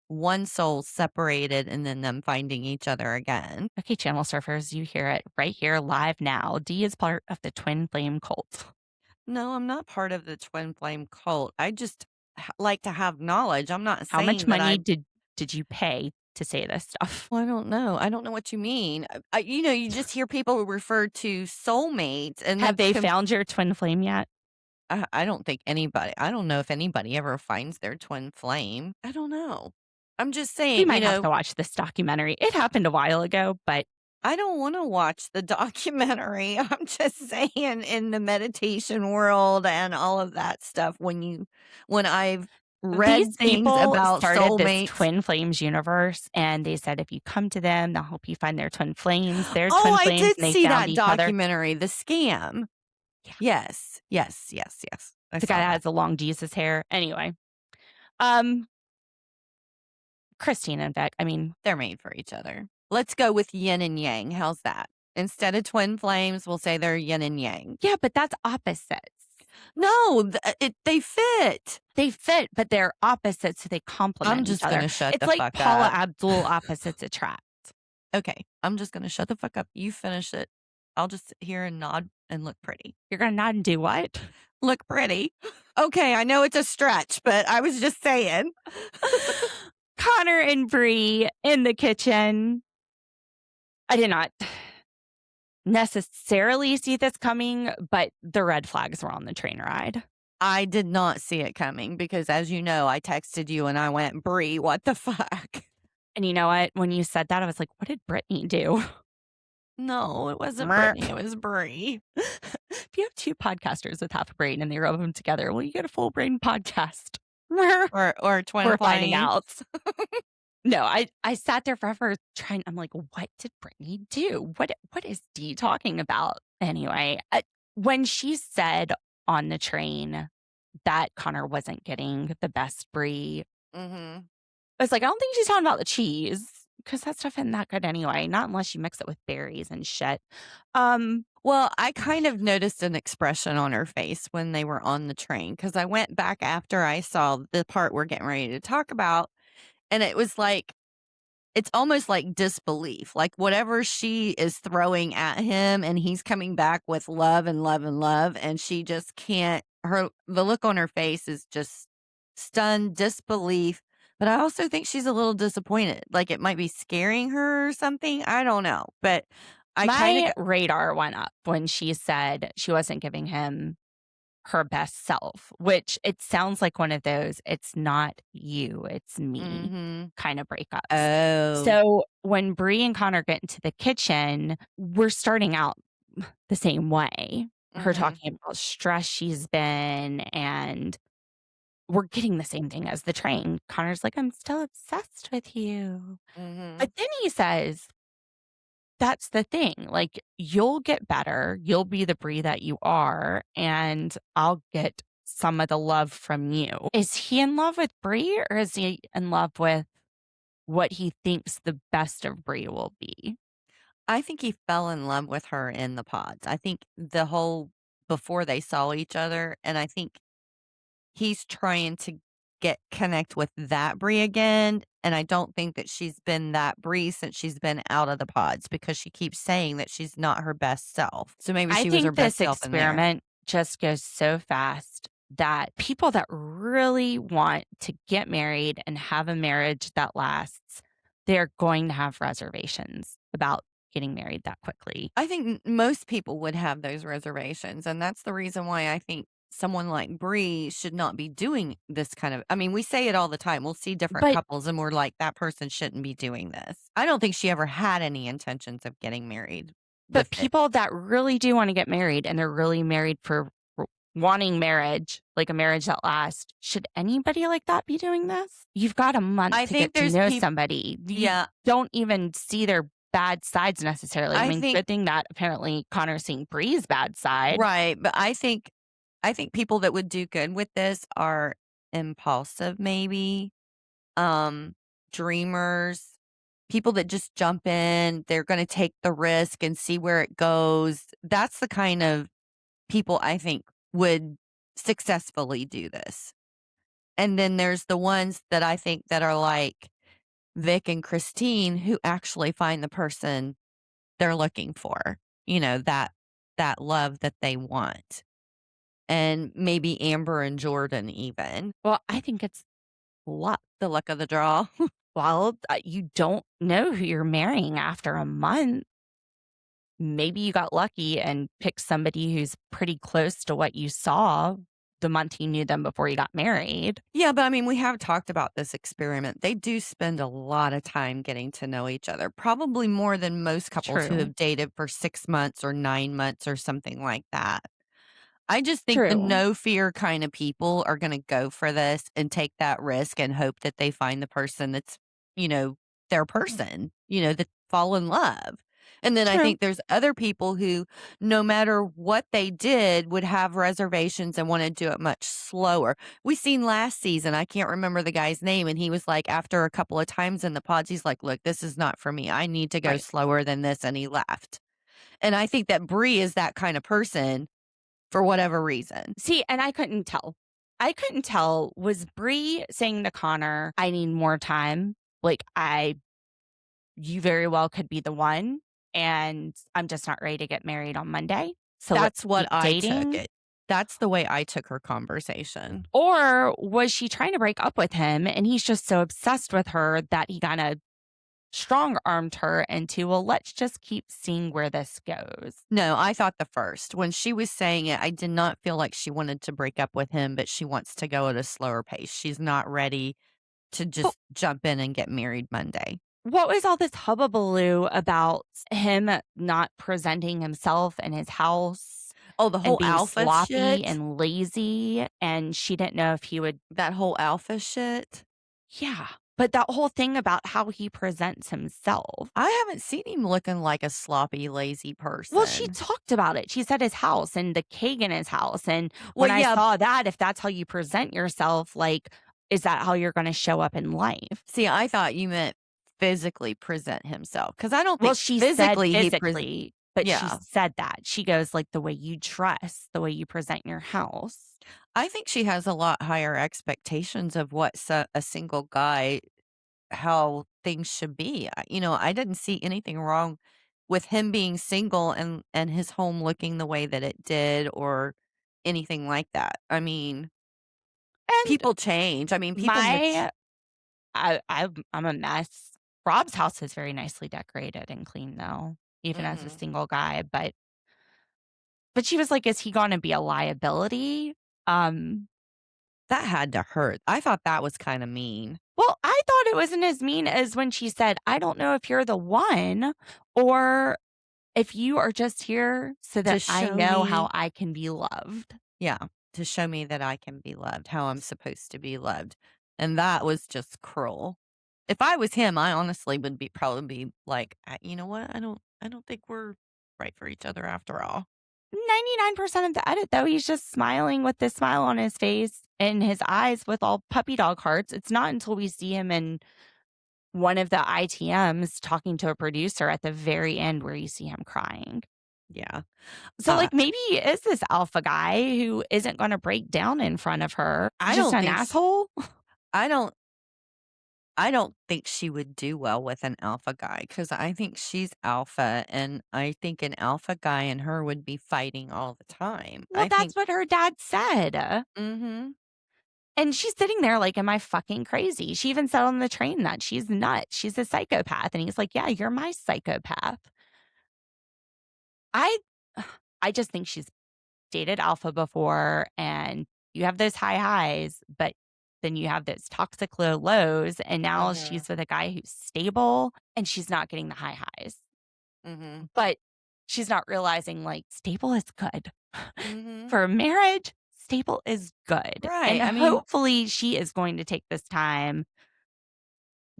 one soul separated and then them finding each other again. Okay, channel surfers, you hear it right here live now. Dee is part of the twin flame cult. No, I'm not part of the twin flame cult. I just like to have knowledge. I'm not saying how much money did did you pay to say this stuff? Well, I don't know. I don't know what you mean. You just hear people refer to soulmates, and Have they found your twin flame yet? I don't think anybody. I don't know if anybody ever finds their twin flame. I don't know. I'm just We saying. might have to watch this documentary. It happened a while ago, but I don't want to watch the documentary. I'm just saying, in the meditation world and all of that stuff, when I've these read things people about started this soulmates. twin flames universe, and they said if you come to them, they'll help you find their twin flames. Their Oh, twin I flames, did and they see found that each other. documentary, The Scam. Yeah. Yes, yes, yes, yes. I The guy saw that that. has the long Jesus hair. Anyway, um, Christine and Vic. I mean, They're made for each other. Let's go with yin and yang. How's that? Instead of twin flames, we'll say they're yin and yang. yeah, but that's opposites. No, they fit. They fit, but they're opposites, so they complement I'm each just other. gonna shut It's the like fuck Paula up. Abdul opposites attract. Okay, I'm just gonna shut the fuck up. You finish it. I'll just sit here and nod and look pretty. You're gonna nod and do what? Look pretty. Okay, I know it's a stretch, but I was just saying. Connor and Bri in the kitchen. I did not necessarily see this coming, but the red flags were on the train ride. I did not see it coming because, as you know, I texted you and I went, Bri, what the fuck? And you know what? When you said that, I was like, what did Brittany do? No, it wasn't Merp. Brittany. It was Bri. If you have two podcasters with half a brain and they rub them together, well, you get a full brain podcast. Or twin We're flame. finding out. No, I sat there forever trying. I'm like, what did Brittany do? What is Dee talking about? Anyway, when she said on the train that Connor wasn't getting the best Brie, Mm-hmm. I was like, I don't think she's talking about the cheese because that stuff isn't that good anyway. Not unless you mix it with berries and shit. Well, I kind of noticed an expression on her face when they were on the train because I went back after I saw the part we're getting ready to talk about. And it was like, it's almost like disbelief, like whatever she is throwing at him, and he's coming back with love and love and love. And she just can't, the look on her face is just stunned disbelief. But I also think she's a little disappointed. Like it might be scaring her or something. I don't know. But I kind my of, radar went up when she said she wasn't giving him her best self, which it sounds like one of those, it's not you, it's me mm-hmm. kind of breakups. Oh. So when Bri and Connor get into the kitchen, we're starting out the same way. Her Mm-hmm. talking about how stressed she's been, and we're getting the same thing as the train. Connor's like, I'm still obsessed with you. Mm-hmm. But then he says, that's the thing. Like, you'll get better. You'll be the Bri that you are, and I'll get some of the love from you. Is he in love with Bri, or is he in love with what he thinks the best of Bri will be? I think he fell in love with her in the pods. I think the whole before they saw each other, and I think he's trying to connect with that Bri again. And I don't think that she's been that Bri since she's been out of the pods because she keeps saying that she's not her best self. So maybe I she was her think best this self in there. experiment just goes so fast that people that really want to get married and have a marriage that lasts, they're going to have reservations about getting married that quickly. I think most people would have those reservations. And that's the reason why I think someone like Bri should not be doing this kind of. I mean, we say it all the time. We'll see different But couples and we're like, that person shouldn't be doing this. I don't think she ever had any intentions of getting married. But with it. people that really do want to get married and they're really married for wanting marriage, like a marriage that lasts, should anybody like that be doing this? You've got a month I to think get to there's know peop- somebody. You Yeah. don't even see their bad sides necessarily. I I mean, think- good thing that apparently Connor's seeing Bri's bad side. Right. But I think people that would do good with this are impulsive, maybe, dreamers, people that just jump in, they're going to take the risk and see where it goes. That's the kind of people I think would successfully do this. And then there's the ones that I think that are like Vic and Christine who actually find the person they're looking for, that love that they want. And maybe Amber and Jordan even. Well, I think it's luck. The luck of the draw. Well, you don't know who you're marrying after a month. Maybe you got lucky and picked somebody who's pretty close to what you saw the month you knew them before you got married. Yeah, but I mean, we have talked about this experiment. They do spend a lot of time getting to know each other, probably more than most couples who True. have dated for 6 months or 9 months or something like that. I just think the True. no fear kind of people are going to go for this and take that risk and hope that they find the person that's, you know, their person, that fall in love. And then I True. think there's other people who, no matter what they did, would have reservations and want to do it much slower. We seen last season, I can't remember the guy's name, and he was like, after a couple of times in the pods, he's like, look, this is not for me. I need to go Right. slower than this. And he left. And I think that Brie is that kind of person for whatever reason. See, and I couldn't tell. I couldn't tell. Was Bree saying to Connor, I need more time? Like, you very well could be the one, and I'm just not ready to get married on Monday. So That's let's what keep I took dating. it. That's the way I took her conversation. Or was she trying to break up with him and he's just so obsessed with her that he kind of strong armed her into, well, let's just keep seeing where this goes. No, I thought the first. When she was saying it, I did not feel like she wanted to break up with him, but she wants to go at a slower pace. She's not ready to But just jump in and get married Monday. what was all this hubbubaloo about him not presenting himself in his house Oh, the and whole being alpha sloppy shit? and lazy? And she didn't know if he would. That whole alpha shit? Yeah. But that whole thing about how he presents himself. I haven't seen him looking like a sloppy, lazy Well, she person. talked about it. She said his house and the cake in his house. And Well, when I yeah. saw that, if that's how you present yourself, like, is that how you're going to show up in life? See, I thought you meant physically present himself because I don't Well, think she said physically physically, but she yeah. said that. She goes, like, the way you dress, the way you present your house. I think she has a lot higher expectations of what a single guy how things should be. I didn't see anything wrong with him being single and his home looking the way that it did or anything like that. I mean, And people change. I mean, people my, I'm a mess. Rob's house is very nicely decorated and clean, though, even as a mhm. single guy. But she was like, is he going to be a liability? Um, That had to hurt. I thought that was kind of mean. Well, I thought it wasn't as mean as when she said, I don't know if you're the one or if you are just here so To that I show know how me I can be loved. Yeah, to show me that I can be loved, how I'm supposed to be loved, and that was just cruel. If I was him, I honestly would be probably be like, You know what? I don't think we're right for each other after all." 99% of the edit, though, he's just smiling with this smile on his face and his eyes with all puppy dog hearts. It's not until we see him in one of the ITMs talking to a producer at the very end where you see him crying. Yeah. So, Uh, like, maybe he is this alpha guy who isn't going to break down in front of her. I He's just don't an think sh asshole. I don't I don't think she would do well with an alpha guy because I think she's alpha, and I think an alpha guy and her would be fighting all the time. Well, I that's think what her dad said. Mhm. And she's sitting there like, am I fucking crazy? She even said on the train that she's nuts. She's a psychopath. And he's like, yeah, you're my psychopath. I I just think she's dated alpha before and you have those high highs, but then you have those toxic low lows. And now Mhm. she's with a guy who's stable and she's not getting the high highs. Mhm. But she's not realizing like stable is good. Mhm. For marriage, stable is good. And Right, I mean hopefully she is going to take this time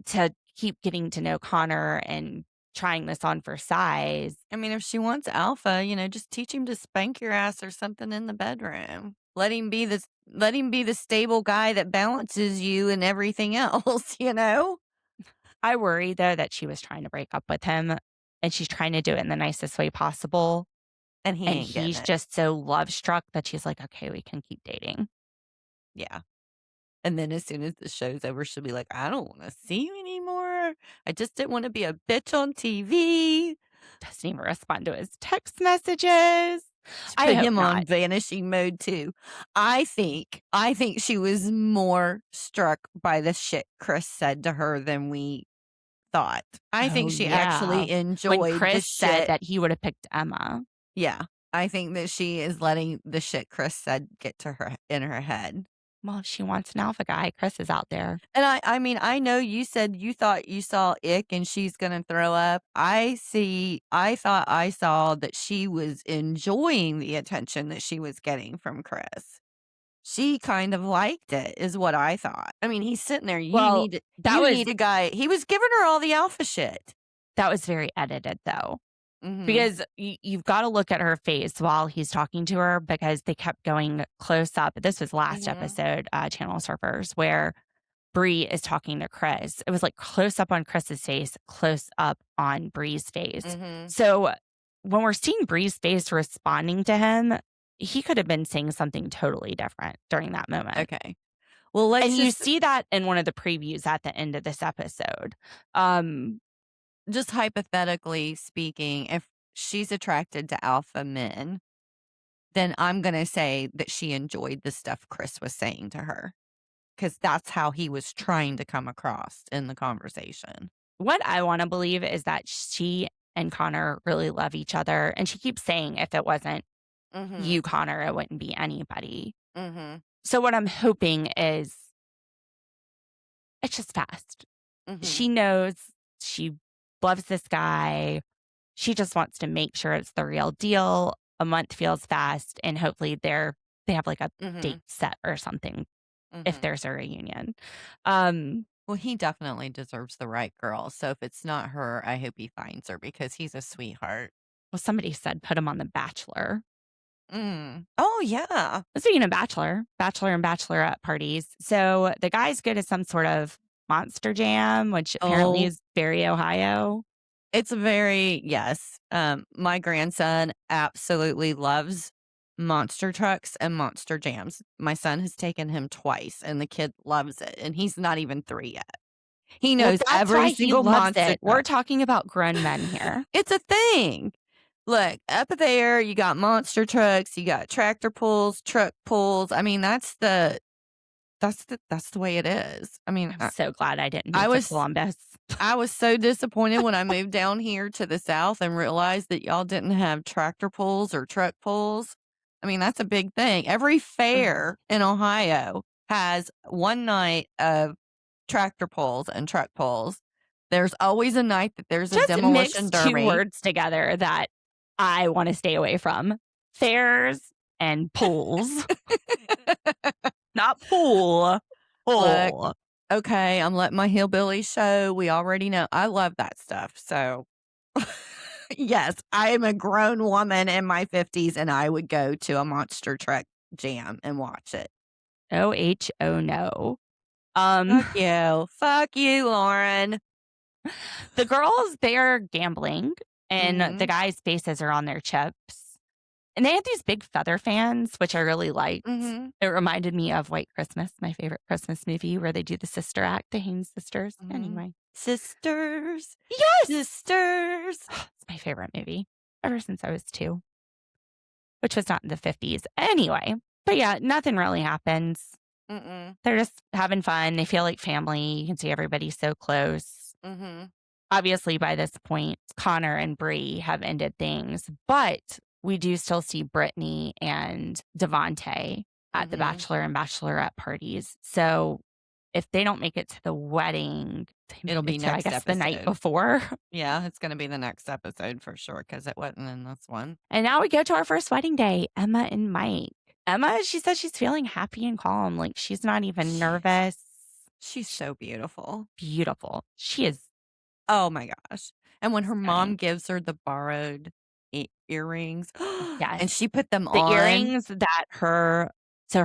to keep getting to know Connor and trying this on for size. if she wants alpha, just teach him to spank your ass or something in the bedroom. Let him be the stable guy that balances you and everything else. I worry though that she was trying to break up with him and she's trying to do it in the nicest way possible. And he And ain't getting he's it. just so love struck that she's like, okay, we can keep dating. Yeah. And then as soon as the show's over, she'll be like, I don't want to see you anymore. I just didn't want to be a bitch on TV. Doesn't even respond to his text messages. She I put hope him not. on vanishing mode too. I think she was more struck by the shit Chris said to her than we thought. I think she actually When enjoyed the Chris said shit. that he would have picked Emma. Yeah. I think that she is letting the shit Chris said get to her in her head. Well, if she wants an alpha guy, Chris is out there. And I mean, I know you said you thought you saw ick and she's gonna throw up. I thought I saw that she was enjoying the attention that she was getting from Chris. She kind of liked it, is what I thought. I mean, he's sitting there. Well, You need a guy. He was giving her all the alpha shit. that was very edited, though. Mhm. Because you've got to look at her face while he's talking to her, because they kept going close up. This was last episode, Channel Surfers, where Bri is talking to Chris. It was like close up on Chris's face, close up on Bri's face. Mhm. So when we're seeing Bri's face responding to him, he could have been saying something totally different during that moment. Okay. Well, and you see that in one of the previews at the end of this episode. Just hypothetically speaking, if she's attracted to alpha men, then I'm going to say that she enjoyed the stuff Chris was saying to her, because that's how he was trying to come across in the conversation. What I want to believe is that she and Connor really love each other. And she keeps saying, if it wasn't you, Connor, it wouldn't be anybody. So what I'm hoping is it's just fast. She knows she loves this guy. She just wants to make sure it's the real deal. A month feels fast, and hopefully they have like a date set or something if there's a reunion. Well, he definitely deserves the right girl. So if it's not her, I hope he finds her because he's a sweetheart. Well, somebody said put him on The Bachelor. Oh, yeah. Speaking of Bachelor and Bachelorette parties. So the guys go to some sort of monster jam, which apparently is very Ohio. It's yes. My grandson absolutely loves monster trucks and monster jams. My son has taken him twice and the kid loves it. And he's not even 3 yet. He knows every single monster. We're talking about grown men here. It's a thing. Look, up there, you got monster trucks, you got tractor pulls, truck pulls. I mean, that's the way it is. I mean, I'm so glad I didn't move to Columbus. I was so disappointed when I moved down here to the South and realized that y'all didn't have tractor pulls or truck pulls. I mean, that's a big thing. Every fair in Ohio has one night of tractor pulls and truck pulls. There's always a night that there's a demolition derby. 2 words together that I want to stay away from: fairs and pools. Not pool. Look, okay, I'm letting my hillbilly show. We already know. I love that stuff. So, yes, I am a grown woman in my 50s and I would go to a monster truck jam and watch it. OHO no. Fuck you, Lauren. The girls, they're gambling, and the guys' faces are on their chips. And they had these big feather fans, which I really liked. It reminded me of White Christmas, my favorite Christmas movie, where they do the sister act, the Haynes sisters. Anyway. Sisters. Yes! Sisters. It's my favorite movie ever since I was 2, which was not in the 50s. Anyway, but yeah, nothing really happens. They're just having fun. They feel like family. You can see everybody's so close. Obviously, by this point, Connor and Bri have ended things, but we do still see Brittany and Devante at the Bachelor and Bachelorette parties. So if they don't make it to the wedding, it'll be next episode. The night before. Yeah, it's going to be the next episode for sure because it wasn't in this one. And now we go to our first wedding day, Emma and Mike. Emma, she says she's feeling happy and calm. Like she's not even nervous. She's so beautiful. Beautiful. She is. Oh my gosh. And when her mom gives her the borrowed earrings. Yes. And she put them on. The earrings that her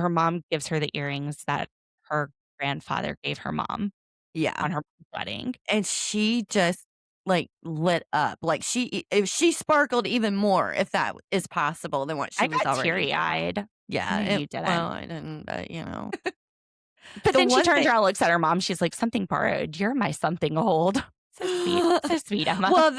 mom gives her the earrings that her grandfather gave her mom. Yeah. On her wedding. And she just like lit up. Like she sparkled even more, if that is possible, than what she was already. Teary-eyed. Yeah. You didn't. Well, I didn't, but you know. But then she turns around and looks at her mom. She's like, something borrowed. You're my something old. So sweet. So sweet, Emma. Well,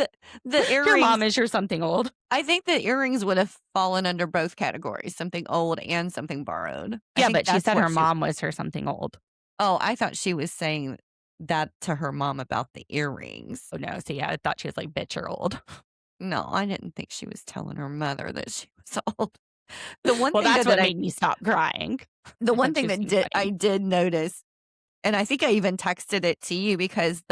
the Your mom earrings, is sure something old. I think the earrings would have fallen under both categories, something old and something borrowed. I Yeah, think but she that's said what her mom was her something old. oh, I thought she was saying that to her mom about the earrings. Oh, no. So, yeah, I thought she was like bitch or old. No, I didn't think she was telling her mother that she was old. The one Well, thing that's that what I made me stop crying. the I one thought she thing was that being I funny. did notice, and I think I even texted it to you because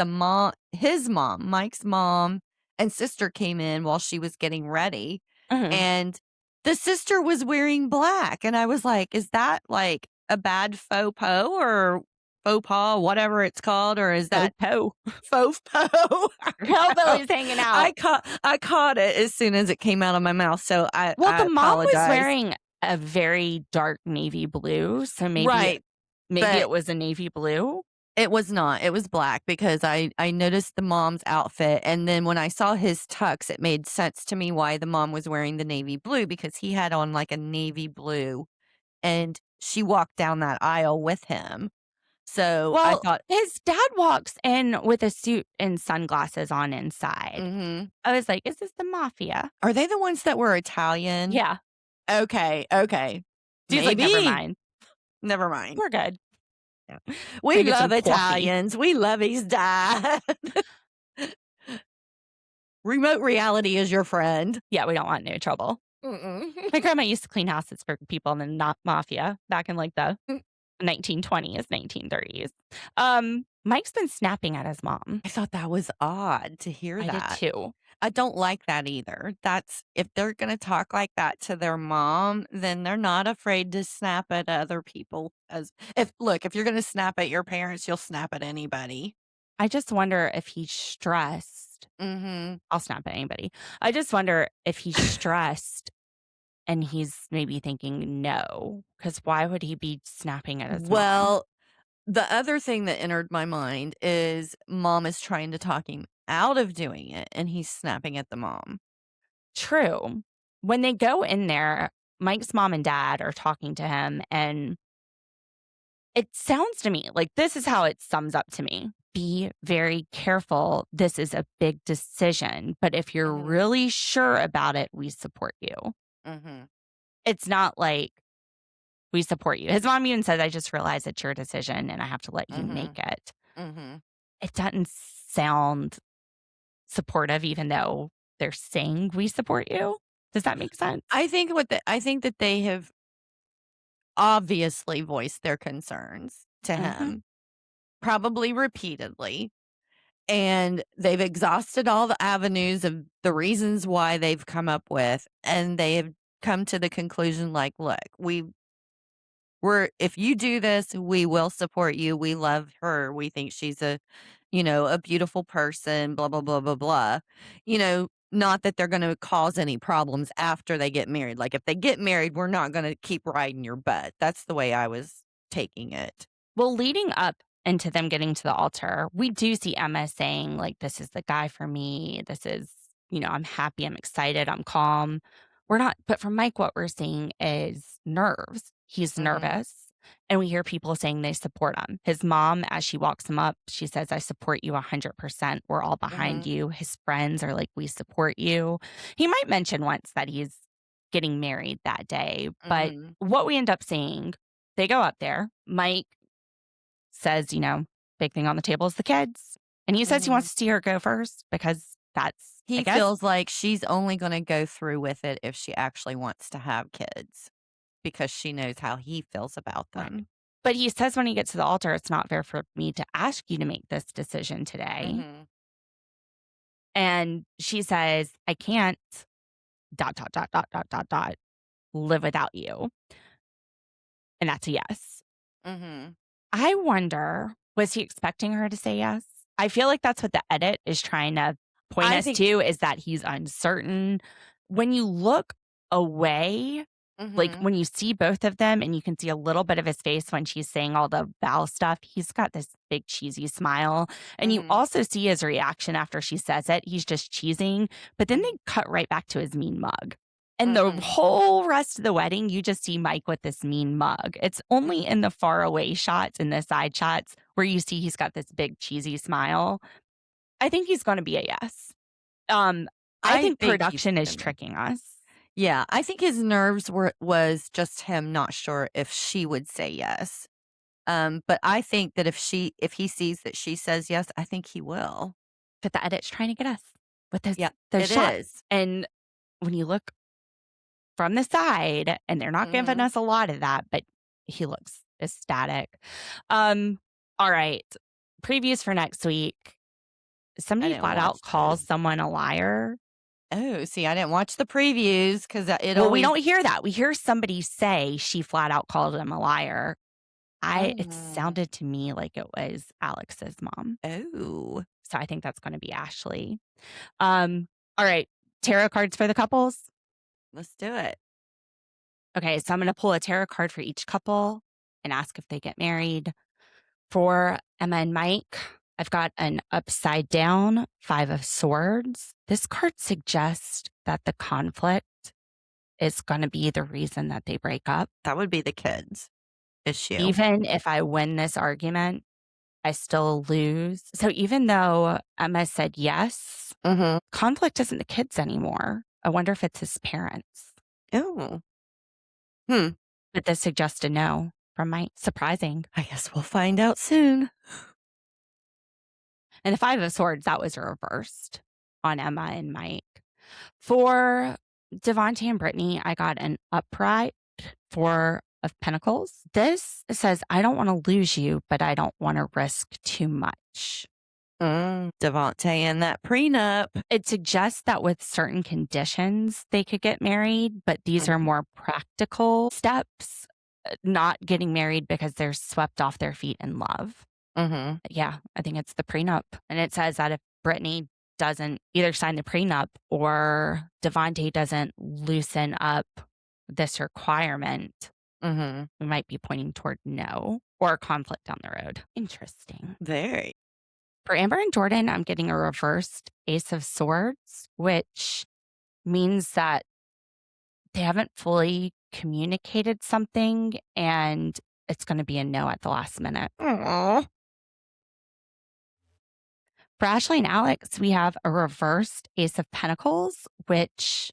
his mom, Mike's mom and sister came in while she was getting ready, Mhm. and the sister was wearing black, and I was like, "Is that like a bad faux pas, whatever it's called, or is Oh, that Poe. faux pas?" Hillbilly's hanging out. I caught it as soon as it came out of my mouth, so Well, I the mom was apologized. wearing a very dark navy blue, so Right, maybe but it was a navy blue. it was not. It was black because I noticed the mom's outfit, and then when I saw his tux, it made sense to me why the mom was wearing the navy blue because he had on like a navy blue, and she walked down that aisle with him. So I Well, thought, his dad walks in with a suit and sunglasses on inside. mhm. I was like, "Is this the mafia?" Are they the ones that were Italian? Yeah. Okay, okay. She's like, "Never Maybe. mind. Never mind. We're good. Yeah. Go We get some love coffee." Italians. We love his dad. Remote reality is your friend. Yeah, we don't want no trouble. Mm-mm. My grandma used to clean houses for people in the not mafia back in like the 1920s, 1930s. Mike's been snapping at his mom. I thought that was odd to hear I did that. too. I don't like that either. That's if they're going to talk like that to their mom, then they're not afraid to snap at other people. As if you're going to snap at your parents, you'll snap at anybody. I just wonder if he's stressed. Mhm. I'll snap at anybody. I just wonder if he's stressed and he's maybe thinking no, because why would he be snapping at his mom? Well, the other thing that entered my mind is mom is trying to talk him out of doing it and he's snapping at the mom. True. When they go in there, Mike's mom and dad are talking to him, and it sounds to me like this is how it sums up to me. Be very careful. This is a big decision, but if you're Mhm. really sure about it, we support you. Mhm. It's not like we support you. His mom even says, I just realized it's your decision and I have to let you make Mhm. it. Mhm. It doesn't sound supportive, even though they're saying we support you. Does that make sense? I think that they have obviously voiced their concerns to Hmm. him, probably repeatedly, and they've exhausted all the avenues of the reasons why they've come up with, and they have come to the conclusion like, look, we're if you do this, we will support you. We love her. We think she's a beautiful person, blah, blah, blah, blah, blah. Not that they're going to cause any problems after they get married. Like if they get married, we're not going to keep riding your butt. That's the way I was taking it. Well, leading up into them getting to the altar, we do see Emma saying, like, this is the guy for me. This is, I'm happy, I'm excited, I'm calm. We're not, but from Mike, what we're seeing is nerves. He's Mhm. nervous. And we hear people saying they support him. His mom, as she walks him up, she says, I support you 100%. We're all behind Mhm. you. His friends are like, we support you. He might mention once that he's getting married that day. But Mhm. what we end up seeing, they go up there. Mike says, big thing on the table is the kids. And he says he wants Mhm. to see her go first because that's, I He guess, feels like she's only going to go through with it if she actually wants to have kids because she knows how he feels about right. them. But he says when he gets to the altar, it's not fair for me to ask you to make this decision today. Mhm. And she says, I can't dot, dot, dot, dot, dot, dot, dot, live without you. And that's a yes. Mhm. I wonder, was he expecting her to say yes? I feel like that's what the edit is trying to point I us think to, is that he's uncertain. When you look away, like Mhm. when you see both of them and you can see a little bit of his face when she's saying all the vow stuff, he's got this big cheesy smile. And you Mhm. also see his reaction after she says it. He's just cheesing, but then they Mhm. cut right back to his mean mug. And the Mhm. whole rest of the wedding, you just see Mike with this mean mug. It's only Mhm. in the far away shots, in the side shots, where you see he's got this big cheesy smile. I think he's going to be a yes. I think think he's production is gonna. tricking us. Yeah, I think his nerves was just him not sure if she would say yes. But I think that if he sees that she says yes, I think he will. But the edit's trying to get us with Yeah, those it shots. is. And when you look from the side, and they're not giving Mhm. us a lot of that, but he looks ecstatic. All right. Previews for next week. I Somebody didn't flat watch out calls those. someone a liar. Oh, see, I didn't watch the previews because it Well, we always. don't hear that. We hear somebody say she flat out called him a liar. It Oh. sounded to me like it was Alex's mom. Oh, So I think that's going to be Ashley. All right. Tarot cards for the couples. let's do it. Okay. So I'm going to pull a tarot card for each couple and ask if they get married. For Emma and Mike, I've got an upside down 5 of Swords. This card suggests that the conflict is going to be the reason that they break up. That would be the kids issue. Even if I win this argument, I still lose. So even though Emma said yes, Mhm. conflict isn't the kids anymore. I wonder if it's his parents. Oh. Hmm. But this suggests a no from Mike. Surprising. I guess we'll find out soon. And the 5 of Swords, that was reversed on Emma and Mike. For Devante and Brittany, I got an upright 4 of Pentacles. This says, I don't want to lose you, but I don't want to risk too much. Devante and that prenup. It suggests that with certain conditions, they could get married, but these are more practical steps, not getting married because they're swept off their feet in love. Mm-hmm. Yeah, I think it's the prenup. And it says that if Brittany doesn't either sign the prenup or Devante doesn't loosen up this requirement, Mm-hmm. we might be pointing toward no or conflict down the road. Interesting. Very. For Amber and Jordan, I'm getting a reversed Ace of Swords, which means that they haven't fully communicated something and it's going to be a no at the last minute. Aww. For Ashley and Alex, we have a reversed Ace of Pentacles, which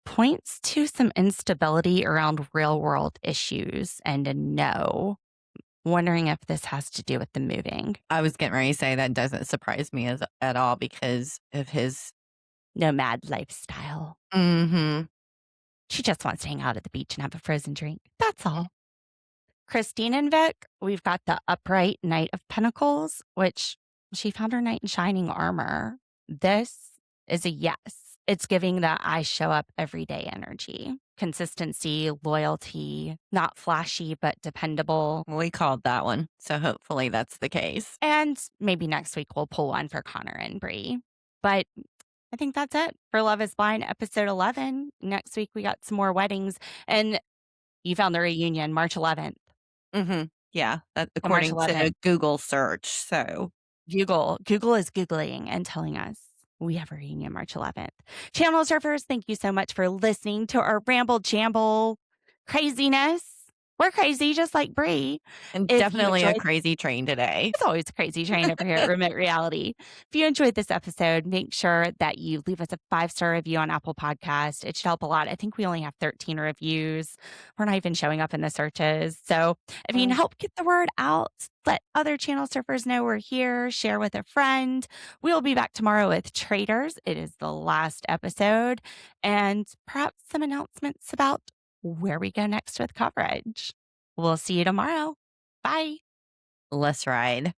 points to some instability around real world issues and a no. Wondering if this has to do with the moving. I was getting ready to say that doesn't surprise me at all because of his Nomad lifestyle. Mm-hmm. She just wants to hang out at the beach and have a frozen drink. That's all. Christine and Vic, we've got the upright Knight of Pentacles, which she found her knight in shining armor. This is a yes. It's giving that I show up every day energy. Consistency, loyalty, not flashy, but dependable. We called that one. So hopefully that's the case. And maybe next week we'll pull one for Connor and Bri. But I think that's it for Love is Blind episode 11. Next week we got some more weddings. And you found the reunion March 11th. Mm-hmm. Yeah, March according 11th. to Google search. So Google is Googling and telling us we have a reunion March 11th. Channel surfers, thank you so much for listening to our ramble jamble craziness. We're crazy, just like Bri. and If you definitely a enjoyed- crazy train today. It's always a crazy train over here at Remote Reality. If you enjoyed this episode, make sure that you leave us a 5-star review on Apple Podcast. It should help a lot. I think we only have 13 reviews. We're not even showing up in the searches. So if you can help get the word out, let other channel surfers know we're here, share with a friend. We'll be back tomorrow with Traders. It is the last episode and perhaps some announcements about where we go next with coverage. We'll see you tomorrow. Bye. Let's ride.